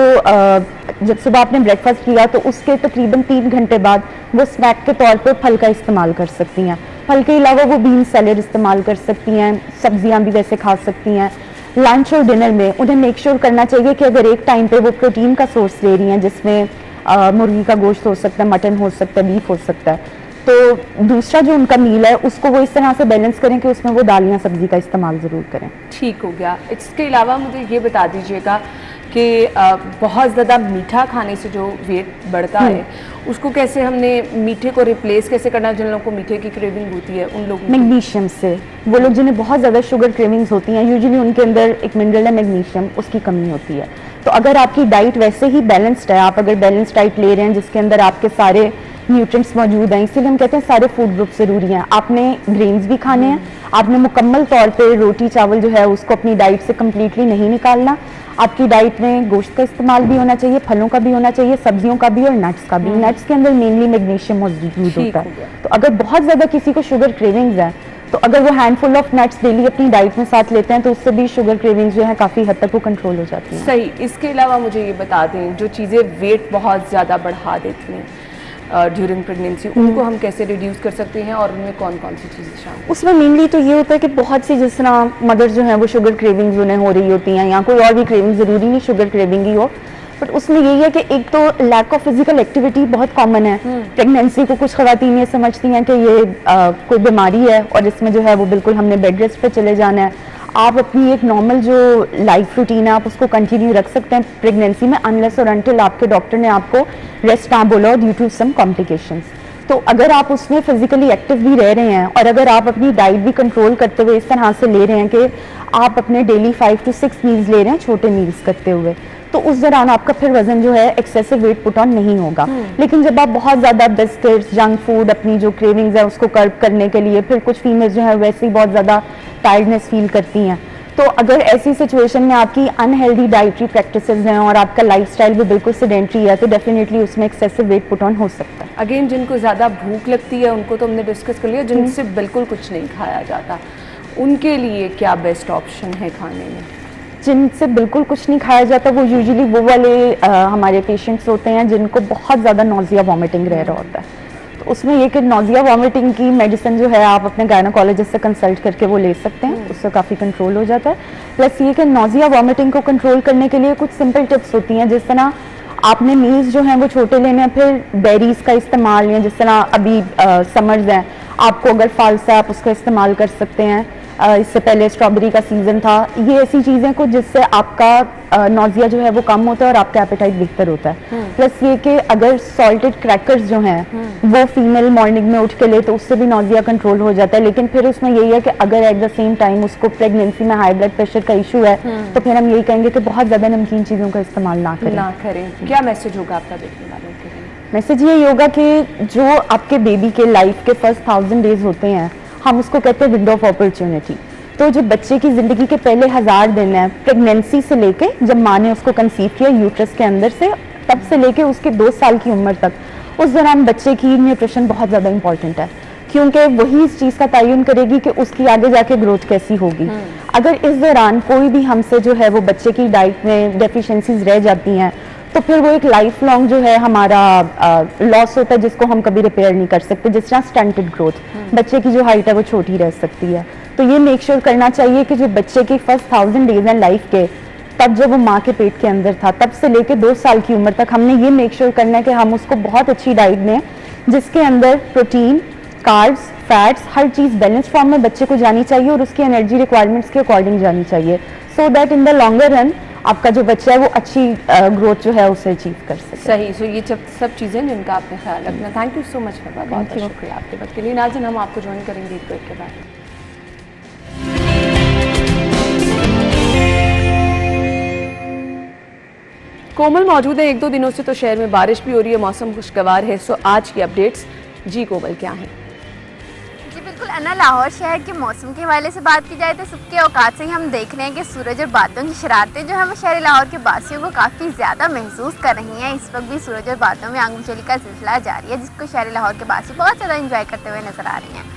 जब सुबह आपने ब्रेकफास्ट किया तो उसके तकरीबन 3 घंटे बाद वो स्नैक के तौर पर फल का इस्तेमाल कर सकती हैं। फल के अलावा वो बीन सैलेड इस्तेमाल कर सकती हैं, सब्जियां भी वैसे खा सकती हैं। लंच और डिनर में उन्हें मेक श्योर करना चाहिए कि अगर एक टाइम पे वो प्रोटीन का सोर्स ले रही हैं, जिसमें मुर्गी का गोश्त हो सकता है, मटन हो सकता है, बीफ हो सकता है, तो दूसरा जो उनका मील है उसको वो इस तरह से बैलेंस करें कि उसमें वो दालियाँ सब्जी का इस्तेमाल ज़रूर करें। ठीक हो गया। इसके अलावा मुझे ये बता दीजिएगा कि बहुत ज़्यादा मीठा खाने से जो वेट बढ़ता है उसको कैसे हमने मीठे को रिप्लेस कैसे करना है? जिन लोगों को मीठे की क्रेविंग होती है उन लोगों मैग्नीशियम से, वो लोग जिन्हें बहुत ज़्यादा शुगर क्रेविंग्स होती हैं, यूजुअली उनके अंदर एक मिनरल है मैग्नीशियम, उसकी कमी होती है। तो अगर आपकी डाइट वैसे ही बैलेंस्ड है, आप अगर बैलेंस डाइट ले रहे हैं जिसके अंदर आपके सारे न्यूट्रिएंट्स मौजूद हैं, इसीलिए हम कहते हैं सारे फूड ग्रुप ज़रूरी हैं। आपने ग्रेन्स भी खाने हैं, आपने मुकम्मल तौर पे रोटी चावल जो है उसको अपनी डाइट से कम्प्लीटली नहीं निकालना। आपकी डाइट में गोश्त का इस्तेमाल भी होना चाहिए, फलों का भी होना चाहिए, सब्जियों का भी और नट्स का भी। नट्स के अंदर मेनली मैग्नीशियम मौजूद होता है। तो अगर बहुत ज़्यादा किसी को शुगर क्रेविंग्स है तो अगर वो हैंडफुल ऑफ नट्स डेली अपनी डाइट में साथ लेते हैं तो उससे भी शुगर क्रेविंग्स जो है काफ़ी हद तक वो कंट्रोल हो जाती हैं। सही। इसके अलावा मुझे ये बता दें जो चीज़ें वेट बहुत ज़्यादा बढ़ा देती हैं ड्यूरिंग प्रेगनेंसी, उनको हम कैसे रिड्यूस कर सकते हैं और उनमें कौन कौन सी चीज़ें शामिल? उसमें मेनली तो ये होता है कि बहुत सी जिस तरह मदर्स जो हैं वो शुगर क्रेविंग्स उन्हें हो रही होती हैं, या कोई और भी क्रेविंग, ज़रूरी नहीं शुगर क्रेविंग ही हो, बट उसमें यही है कि एक तो लैक ऑफ फिजिकल एक्टिविटी बहुत कॉमन है। प्रेगनेंसी को कुछ खवातीन ये समझती हैं कि ये कोई बीमारी है और इसमें जो है वो बिल्कुल हमने बेड रेस्ट पे चले जाना है। आप अपनी एक नॉर्मल जो लाइफ रूटीन है आप उसको कंटिन्यू रख सकते हैं प्रेगनेंसी में, अनलेस और अनटिल आपके डॉक्टर ने आपको रेस्ट ना बोला ड्यू टू सम कॉम्प्लिकेशंस। तो अगर आप उसमें फिजिकली एक्टिव भी रह रहे हैं और अगर आप अपनी डाइट भी कंट्रोल करते हुए इस तरह से ले रहे हैं कि आप अपने डेली 5 to 6 मील्स ले रहे हैं, छोटे मील्स करते हुए, तो उस दौरान आपका फिर वजन जो है एक्सेसिव वेट पुट ऑन नहीं होगा। लेकिन जब आप बहुत ज़्यादा बिस्किट्स, जंक फूड, अपनी जो क्रेविंग्स है उसको कर्ब करने के लिए, फिर कुछ फीमेल्स जो है वैसे ही बहुत ज़्यादा टायर्डनेस फील करती हैं, तो अगर ऐसी सिचुएशन में आपकी अनहेल्दी डाइटरी प्रैक्टिसेस हैं और आपका लाइफस्टाइल भी बिल्कुल सेडेंटरी है तो डेफिनेटली उसमें एक्सेसिव वेट पुट ऑन हो सकता है। अगेन जिनको ज़्यादा भूख लगती है उनको तो हमने डिस्कस कर लिया, जिनसे बिल्कुल कुछ नहीं खाया जाता उनके लिए क्या बेस्ट ऑप्शन है खाने में? जिनसे बिल्कुल कुछ नहीं खाया जाता वो यूजुअली वो वाले हमारे पेशेंट्स होते हैं जिनको बहुत ज़्यादा नोजिया वॉमिटिंग रह रहा होता है। तो उसमें ये कि नोजिया वॉमिटिंग की मेडिसिन जो है आप अपने गायनोकोलॉजिस्ट से कंसल्ट करके वो ले सकते हैं, उससे काफ़ी कंट्रोल हो जाता है। प्लस ये कि नोजिया वॉमिटिंग को कंट्रोल करने के लिए कुछ सिंपल टिप्स होती हैं, जिस तरह आपने मील्स जो हैं वो छोटे लेने हैं, फिर बेरीज का इस्तेमाल लें, जिस तरह अभी समर्स हैं, आपको अगर फाल्स है आप उसका इस्तेमाल कर सकते हैं। इससे पहले स्ट्रॉबेरी का सीजन था। ये ऐसी चीज़ें कुछ जिससे आपका नोजिया जो है वो कम होता है और आपका एपेटाइट बेहतर होता है। प्लस ये कि अगर सॉल्टेड क्रैकर्स जो हैं वो फीमेल मॉर्निंग में उठ के ले तो उससे भी नोजिया कंट्रोल हो जाता है। लेकिन फिर उसमें यही है कि अगर एट द सेम टाइम उसको प्रेगनेंसी में हाई ब्लड प्रेशर का इशू है तो फिर हम यही कहेंगे कि बहुत ज़्यादा नमकीन चीज़ों का इस्तेमाल ना करें। क्या मैसेज होगा आपका देखने वालों के लिए? मैसेज यही होगा कि जो आपके बेबी के लाइफ के फर्स्ट 1000 डेज होते हैं हम उसको कहते हैं विंडो ऑफ अपॉर्चुनिटी। तो जो बच्चे की ज़िंदगी के पहले 1000 दिन है, प्रेगनेंसी से लेके जब माँ ने उसको कंसीव किया यूट्रस के अंदर से, तब से लेके उसके 2 साल की उम्र तक, उस दौरान बच्चे की न्यूट्रिशन बहुत ज़्यादा इंपॉर्टेंट है, क्योंकि वही इस चीज़ का तयन करेगी कि उसकी आगे जाके ग्रोथ कैसी होगी। अगर इस दौरान कोई भी हमसे जो है वो बच्चे की डाइट में डेफिशिएंसीज रह जाती हैं तो फिर वो एक लाइफ लॉन्ग जो है हमारा लॉस होता है, जिसको हम कभी रिपेयर नहीं कर सकते। जिस तरह स्टंटेड ग्रोथ, बच्चे की जो हाइट है वो छोटी रह सकती है। तो ये मेक श्योर करना चाहिए कि जो बच्चे की फर्स्ट 1000 डेज हैं लाइफ के, तब जब वो माँ के पेट के अंदर था तब से लेके 2 साल की उम्र तक हमने ये मेक श्योर करना है कि हम उसको बहुत अच्छी डाइट दें जिसके अंदर प्रोटीन, कार्ब्स, फैट्स, हर चीज़ बैलेंस फॉर्म में बच्चे को जानी चाहिए और उसकी एनर्जी रिक्वायरमेंट्स के अकॉर्डिंग जानी चाहिए, so that in the longer run आपका जो बच्चा है वो अच्छी ग्रोथ जो है उसे अचीव कर सके। सही। सो ये सब चीज़ें जिनका आपने ख्याल रखना। थैंक यू सो मच फरवा, बहुत बहुत शुक्रिया आपके वक्त के लिए। नाज़रीन हम आपको ज्वाइन करेंगे ब्रेक के बाद। कोमल मौजूद है। 1-2 दिनों से तो शहर में बारिश भी हो रही है, मौसम खुशगवार है। सो आज की अपडेट्स जी कोमल क्या है? बिल्कुल अन्ना, लाहौर शहर के मौसम के हवाले से बात की जाए तो सुबह के औकात से ही हम देख रहे हैं कि सूरज और बादलों की शरारतें जो है वो शहर लाहौर के वासियों को काफ़ी ज़्यादा महसूस कर रही हैं। इस वक्त भी सूरज और बादलों में आगमचली का सिलसिला जारी है, जिसको शहर लाहौर के वासी बहुत ज़्यादा इंजॉय करते हुए नजर आ रही हैं।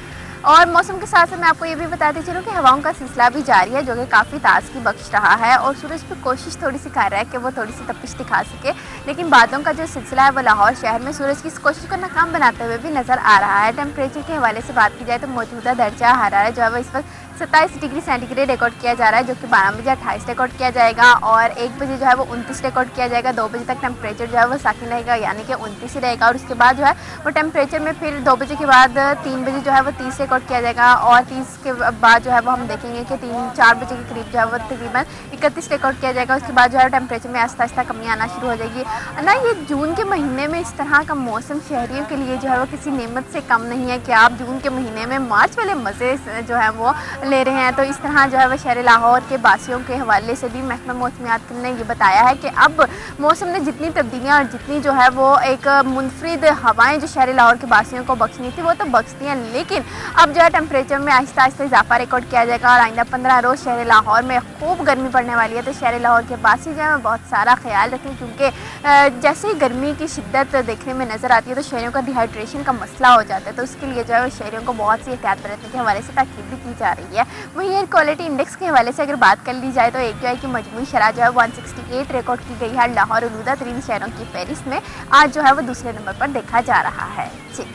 और मौसम के साथ साथ मैं आपको ये भी बताती चलूँ कि हवाओं का सिलसिला भी जारी है, जो कि काफ़ी ताज़गी बख्श रहा है। और सूरज पर कोशिश थोड़ी सी कर रहा है कि वो थोड़ी सी तपिश दिखा सके, लेकिन बादलों का जो सिलसिला है वो लाहौर शहर में सूरज की इस कोशिश को नाकाम बनाते हुए भी नज़र आ रहा है। टेम्परेचर के हवाले से बात की जाए तो मौजूदा दर्जा हरारत जो है वो इस वक्त 27 डिग्री सेंटीग्रेड रिकॉर्ड किया जा रहा है, जो कि 12 बजे 28 रिकॉर्ड किया जाएगा और 1 बजे जो है वो 29 रिकॉर्ड किया जाएगा। 2 बजे तक टेम्परेचर जो है वो साकिन रहेगा, यानी कि 29 ही रहेगा। और उसके बाद जो है वो टेम्परेचर में फिर 2 बजे के बाद 3 बजे जो है वो 30 रिकॉर्ड किया जाएगा और 30 के बाद जो है वो हम देखेंगे कि 3-4 बजे के करीब जो है वो तकरीबन 31 रिकॉर्ड किया जाएगा। उसके बाद जो है टेम्परेचर में आस्ता आस्ता कमी आना शुरू हो जाएगी ना। ये जून के महीने में इस तरह का मौसम शहरियों के लिए जो है वो किसी नेमत से कम नहीं है कि आप जून के महीने में मार्च वाले मज़े जो है वो ले रहे हैं। तो इस तरह जो है वह शहर लाहौर के बासियों के हवाले से भी महकमा मौसमियात ने ये बताया है कि अब मौसम ने जितनी तब्दीलियाँ और जितनी जो है वो एक मुनफरिद हवाएं जो शहर लाहौर के बासियों को बख्शनी थी वो तो बख्शती हैं, लेकिन अब जो है टेम्परेचर में आहिस्ता आहिस्ता इजाफा रिकॉर्ड किया जाएगा और आइंदा 15 रोज़ शहर लाहौर में खूब गर्मी पड़ने वाली है। तो शहर लाहौर के बासी जो है बहुत सारा ख्याल रखें, क्योंकि जैसे ही गर्मी की शिद्दत देखने में नज़र आती है तो शहरों का डिहाइड्रेशन का मसला हो जाता है। तो उसके लिए जो है शहरों को बहुत सी एहतियात बरतने के हवाले से ताकीद भी की जा रही है। वहीं एयर क्वालिटी इंडेक्स के हवाले से अगर बात कर ली जाए तो एक जो है कि मजमूई शरह जो है 168 रिकॉर्ड की गई है। लाहौर आलूदा तरीन शहरों की फहरिस्त में आज जो है वो दूसरे नंबर पर देखा जा रहा है। जी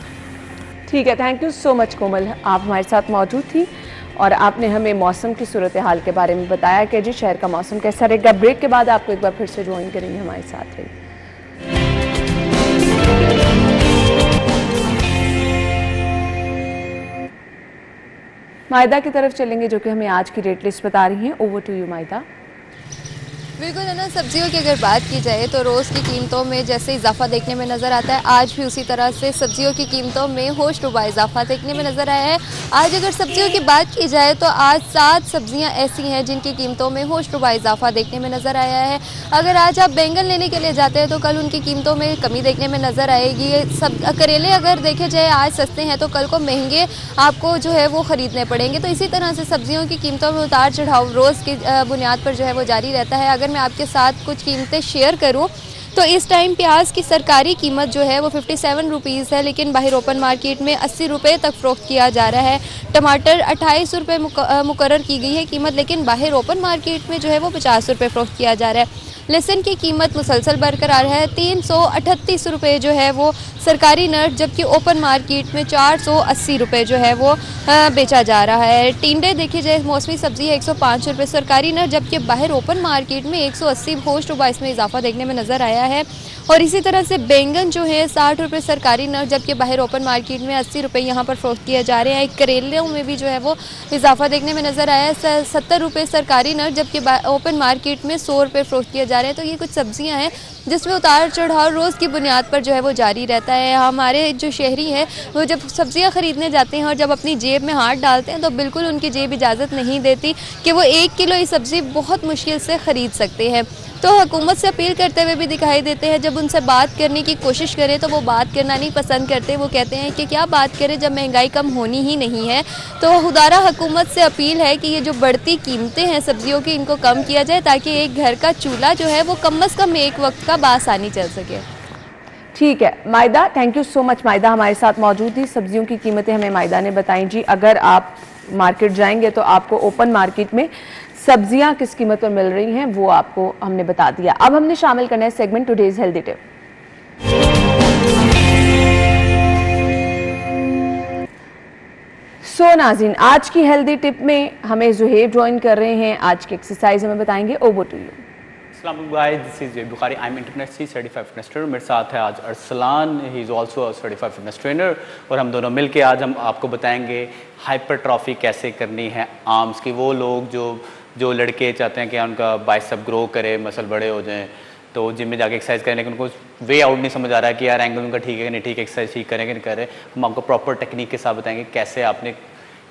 ठीक है, थैंक यू सो मच कोमल, आप हमारे साथ मौजूद थी और आपने हमें मौसम की सूरत हाल के बारे में बताया कि जी शहर का मौसम कैसा रहेगा। ब्रेक के बाद आपको एक बार फिर से ज्वाइन करेंगे, हमारे साथ रहिए। मायदा की तरफ चलेंगे जो कि हमें आज की रेट लिस्ट बता रही हैं। Over to you Maida. बिल्कुल है ना, सब्जियों की अगर बात की जाए तो रोज़ की कीमतों में जैसे इजाफा देखने में नज़र आता है, आज भी उसी तरह से सब्जियों की कीमतों में होशरुबा इजाफा देखने में नज़र आया है। आज अगर सब्जियों की बात की जाए तो आज 7 सब्जियां ऐसी हैं जिनकी कीमतों में होशरुबा इजाफा देखने में नज़र आया है। अगर आज आप बैंगन लेने के लिए जाते हैं तो कल उनकी कीमतों में कमी देखने में नज़र आएगी। सब करेले अगर देखे जाए आज सस्ते हैं तो कल को महंगे आपको जो है वो ख़रीदने पड़ेंगे। तो इसी तरह से सब्जियों की कीमतों में उतार चढ़ाव रोज़ की बुनियाद पर जो है वो जारी रहता है। अगर मैं आपके साथ कुछ कीमतें शेयर करूं तो इस टाइम प्याज की सरकारी कीमत जो है वो 57 रुपीज़ है, लेकिन बाहर ओपन मार्केट में 80 रुपये तक फ़रोख्त किया जा रहा है। टमाटर 28 रुपये मुकर्रर की गई है कीमत, लेकिन बाहर ओपन मार्केट में जो है वो 50 रुपये फ़रोख्त किया जा रहा है। लहसुन की कीमत मुसलसल बरकरार है, 338 रुपये जो है वो सरकारी नर्स, जबकि ओपन मार्केट में 480 रुपये जो है वो बेचा जा रहा है। टिंडे देखिए जाए मौसमी सब्जी है 105 रुपये सरकारी नर्स, जबकि बाहर ओपन मार्केट में 180 होशरुबा इसमें इजाफा देखने में नज़र आया है। और इसी तरह से बैंगन जो है 60 रुपये सरकारी नर्स, जबकि बाहर ओपन मार्केट में 80 रुपये यहाँ पर फ़रोख्त किए जा रहे हैं। करेलों में भी जो है वो इजाफा देखने में नज़र आया है, 70 रुपये सरकारी नर्स, जबकि ओपन मार्केट में 100 रुपये फ़रोख्त किए जा रहे हैं। तो ये कुछ सब्जियां हैं जिसमें उतार चढ़ाव रोज़ की बुनियाद पर जो है वो जारी रहता है। हमारे जो शहरी हैं वो जब सब्जियां ख़रीदने जाते हैं और जब अपनी जेब में हाथ डालते हैं तो बिल्कुल उनकी जेब इजाज़त नहीं देती कि वो 1 किलो ये सब्ज़ी बहुत मुश्किल से ख़रीद सकते हैं। तो हुकूमत से अपील करते हुए भी दिखाई देते हैं, जब उनसे बात करने की कोशिश करें तो वो बात करना नहीं पसंद करते। वो कहते हैं कि क्या बात करें जब महंगाई कम होनी ही नहीं है। तो खुदारा हुकूमत से अपील है कि ये जो बढ़ती कीमतें हैं सब्जियों की, इनको कम किया जाए ताकि एक घर का चूल्हा जो है वो कम से कम एक वक्त का बासानी चल सके। ठीक है मायदा, थैंक यू सो मच। मायदा हमारे साथ मौजूद थी, सब्जियों की कीमतें हमें मायदा ने बताई जी। अगर आप मार्केट जाएंगे तो आपको ओपन मार्केट में सब्जियां किस कीमत पर मिल रही हैं वो आपको हमने बता दिया। अब हमने शामिल करना है सेगमेंट टुडेज हेल्दी टिप। सो नाज़रीन, आज की हेल्दी टिप में हमें जुहेब ज्वाइन कर रहे हैं। आज की एक्सरसाइज हमें बताएंगे। Over to you. अस्सलाम वालेकुम guys, this is Zuhaib Bukhari. I am internationally certified fitness trainer. मेरे साथ है आज Arsalan, he is also a certified fitness trainer, और हम दोनों मिलके आज हम आपको बताएंगे हाइपरट्रॉफी कैसे करनी है आर्म्स की। वो लोग जो लड़के चाहते हैं कि उनका बाइसेप ग्रो करे, मसल बड़े हो जाएं, तो जिम में जाके एक्सरसाइज करें, लेकिन उनको वे आउट नहीं समझ आ रहा है कि यार एंगल उनका ठीक है कि नहीं ठीक है, एक्सरसाइज ठीक करें कि नहीं करें। हम आपको प्रॉपर टेक्निक के साथ बताएंगे कैसे आपने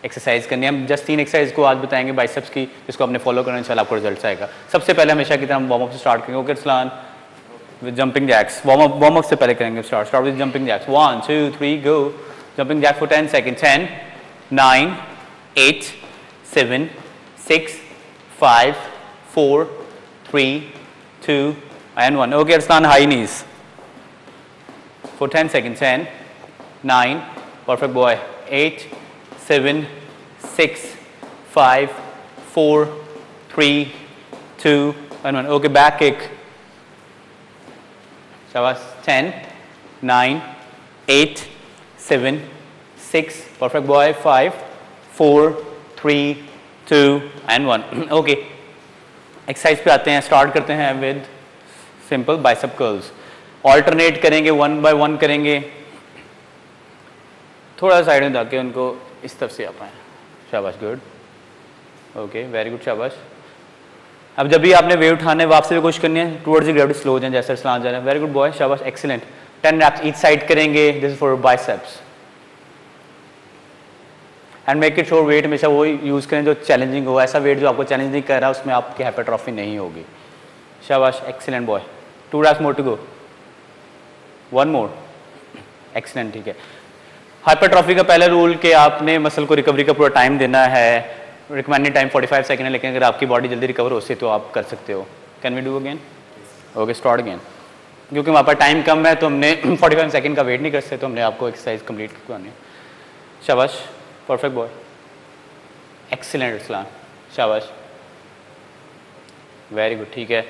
एक्सरसाइज करनी है। हम जस्ट 3 एक्सरसाइज को आज बताएंगे बाइसेप्स की, जिसको आपने फॉलो करना, इंशाल्लाह आपको रिजल्ट आएगा। सबसे पहले हमेशा की तरह हम वार्म अप से स्टार्ट करेंगे। Okay Arsalan, with jumping jacks. Warm up से पहले करेंगे start with jumping jacks. 1 2 3 go. Jumping jack for 10 second. 10 9 8 7 6 5 4 3 2 and 1. Okay Arslan, high knees for 10 seconds. 10 9, perfect boy. 8 7 6 5 4 3 2 and 1. Okay, back kick. Shabash. 10 9 8 7 6, perfect boy. 5 4 3 2 and 1. Okay, exercise पे आते हैं। Start करते हैं with simple bicep curls. Alternate करेंगे, 1 bye 1 करेंगे। थोड़ा side में जाके उनको इस तरफ से आप आए। शाबाश, गुड। ओके, वेरी गुड, शाबाश। अब जब भी आपने वेट उठाना है वापस भी कोशिश करनी है, टुवर्ड्स द ग्रेविटी स्लो हो जाए, जैसे स्लान जा रहे हैं। वेरी गुड बॉय, शाबाश, एक्सीलेंट। 10 रैप्स ईच साइड करेंगे। This is for biceps. And make it sure weight हमेशा वो यूज़ करें जो चैलेंजिंग हो। ऐसा वेट जो आपको चैलेंज नहीं कर रहा उसमें आपकी हाइपरट्रॉफी नहीं होगी। शाबाश, excellent boy. 2 reps more to go. 1 more, excellent, ठीक है। हाइपरट्रॉफी का पहला रूल कि आपने मसल को रिकवरी का पूरा टाइम देना है। रिकमेंडेड टाइम 45 सेकंड है, लेकिन अगर आपकी बॉडी जल्दी रिकवर हो सके तो आप कर सकते हो। Can we do again? Okay, start again. क्योंकि वहाँ पर टाइम कम है तो हमने 45 सेकंड का वेट नहीं कर सकते, तो हमने आपको एक्सरसाइज कंप्लीट करवानी है। शाबाश, परफेक्ट बॉय, एक्सीलेंट अरसलान, शाबाश, वेरी गुड, ठीक है।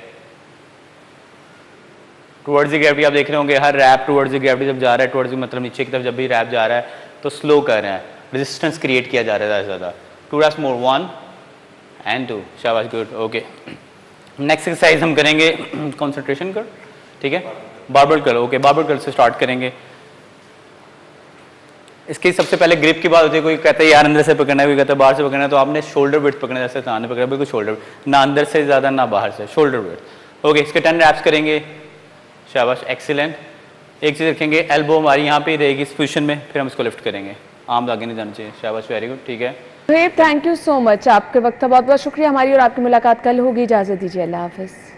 टुवर्ड्स द ग्रेविटी आप देख रहे होंगे, हर रैप टुवर्ड्स द ग्रेविटी जब जा रहा है, टुवर्ड्स मतलब नीचे की तरफ जब भी रैप जा रहा है तो स्लो कर रहे हैं, रेजिस्टेंस क्रिएट किया जा रहा है ज़्यादा। 2 रैप्स मोर, 1 and 2, शाबाश, गुड, ओके। नेक्स्ट एक्सरसाइज हम करेंगे कंसंट्रेशन कर, ठीक है, barbell curl. Okay, barbell curl से स्टार्ट करेंगे। इसकी सबसे पहले ग्रिप की बात होती है, कोई कहता है यार अंदर से पकड़ना है, कोई कहता है बाहर से पकड़ना है, तो आपने शोल्डर विड्थ पकड़ना है, जैसे ताने पकड़ा बिल्कुल शोल्डर, ना अंदर से ज़्यादा ना बाहर से, शोल्डर विड्थ। ओके, इसके 10 रैप्स करेंगे, शाबाश, एक्सीलेंट। एक चीज़ रखेंगे, एल्बो हमारी यहाँ पे रहेगी इस पोजीशन में, फिर हम इसको लिफ्ट करेंगे, आर्म आगे नहीं जाना चाहिए, शाबाश, वेरी गुड, ठीक है। थैंक यू सो मच, आपके वक्त का बहुत बहुत शुक्रिया। हमारी और आपकी मुलाकात कल होगी, इजाज़त दीजिए, अल्लाह हाफिज़।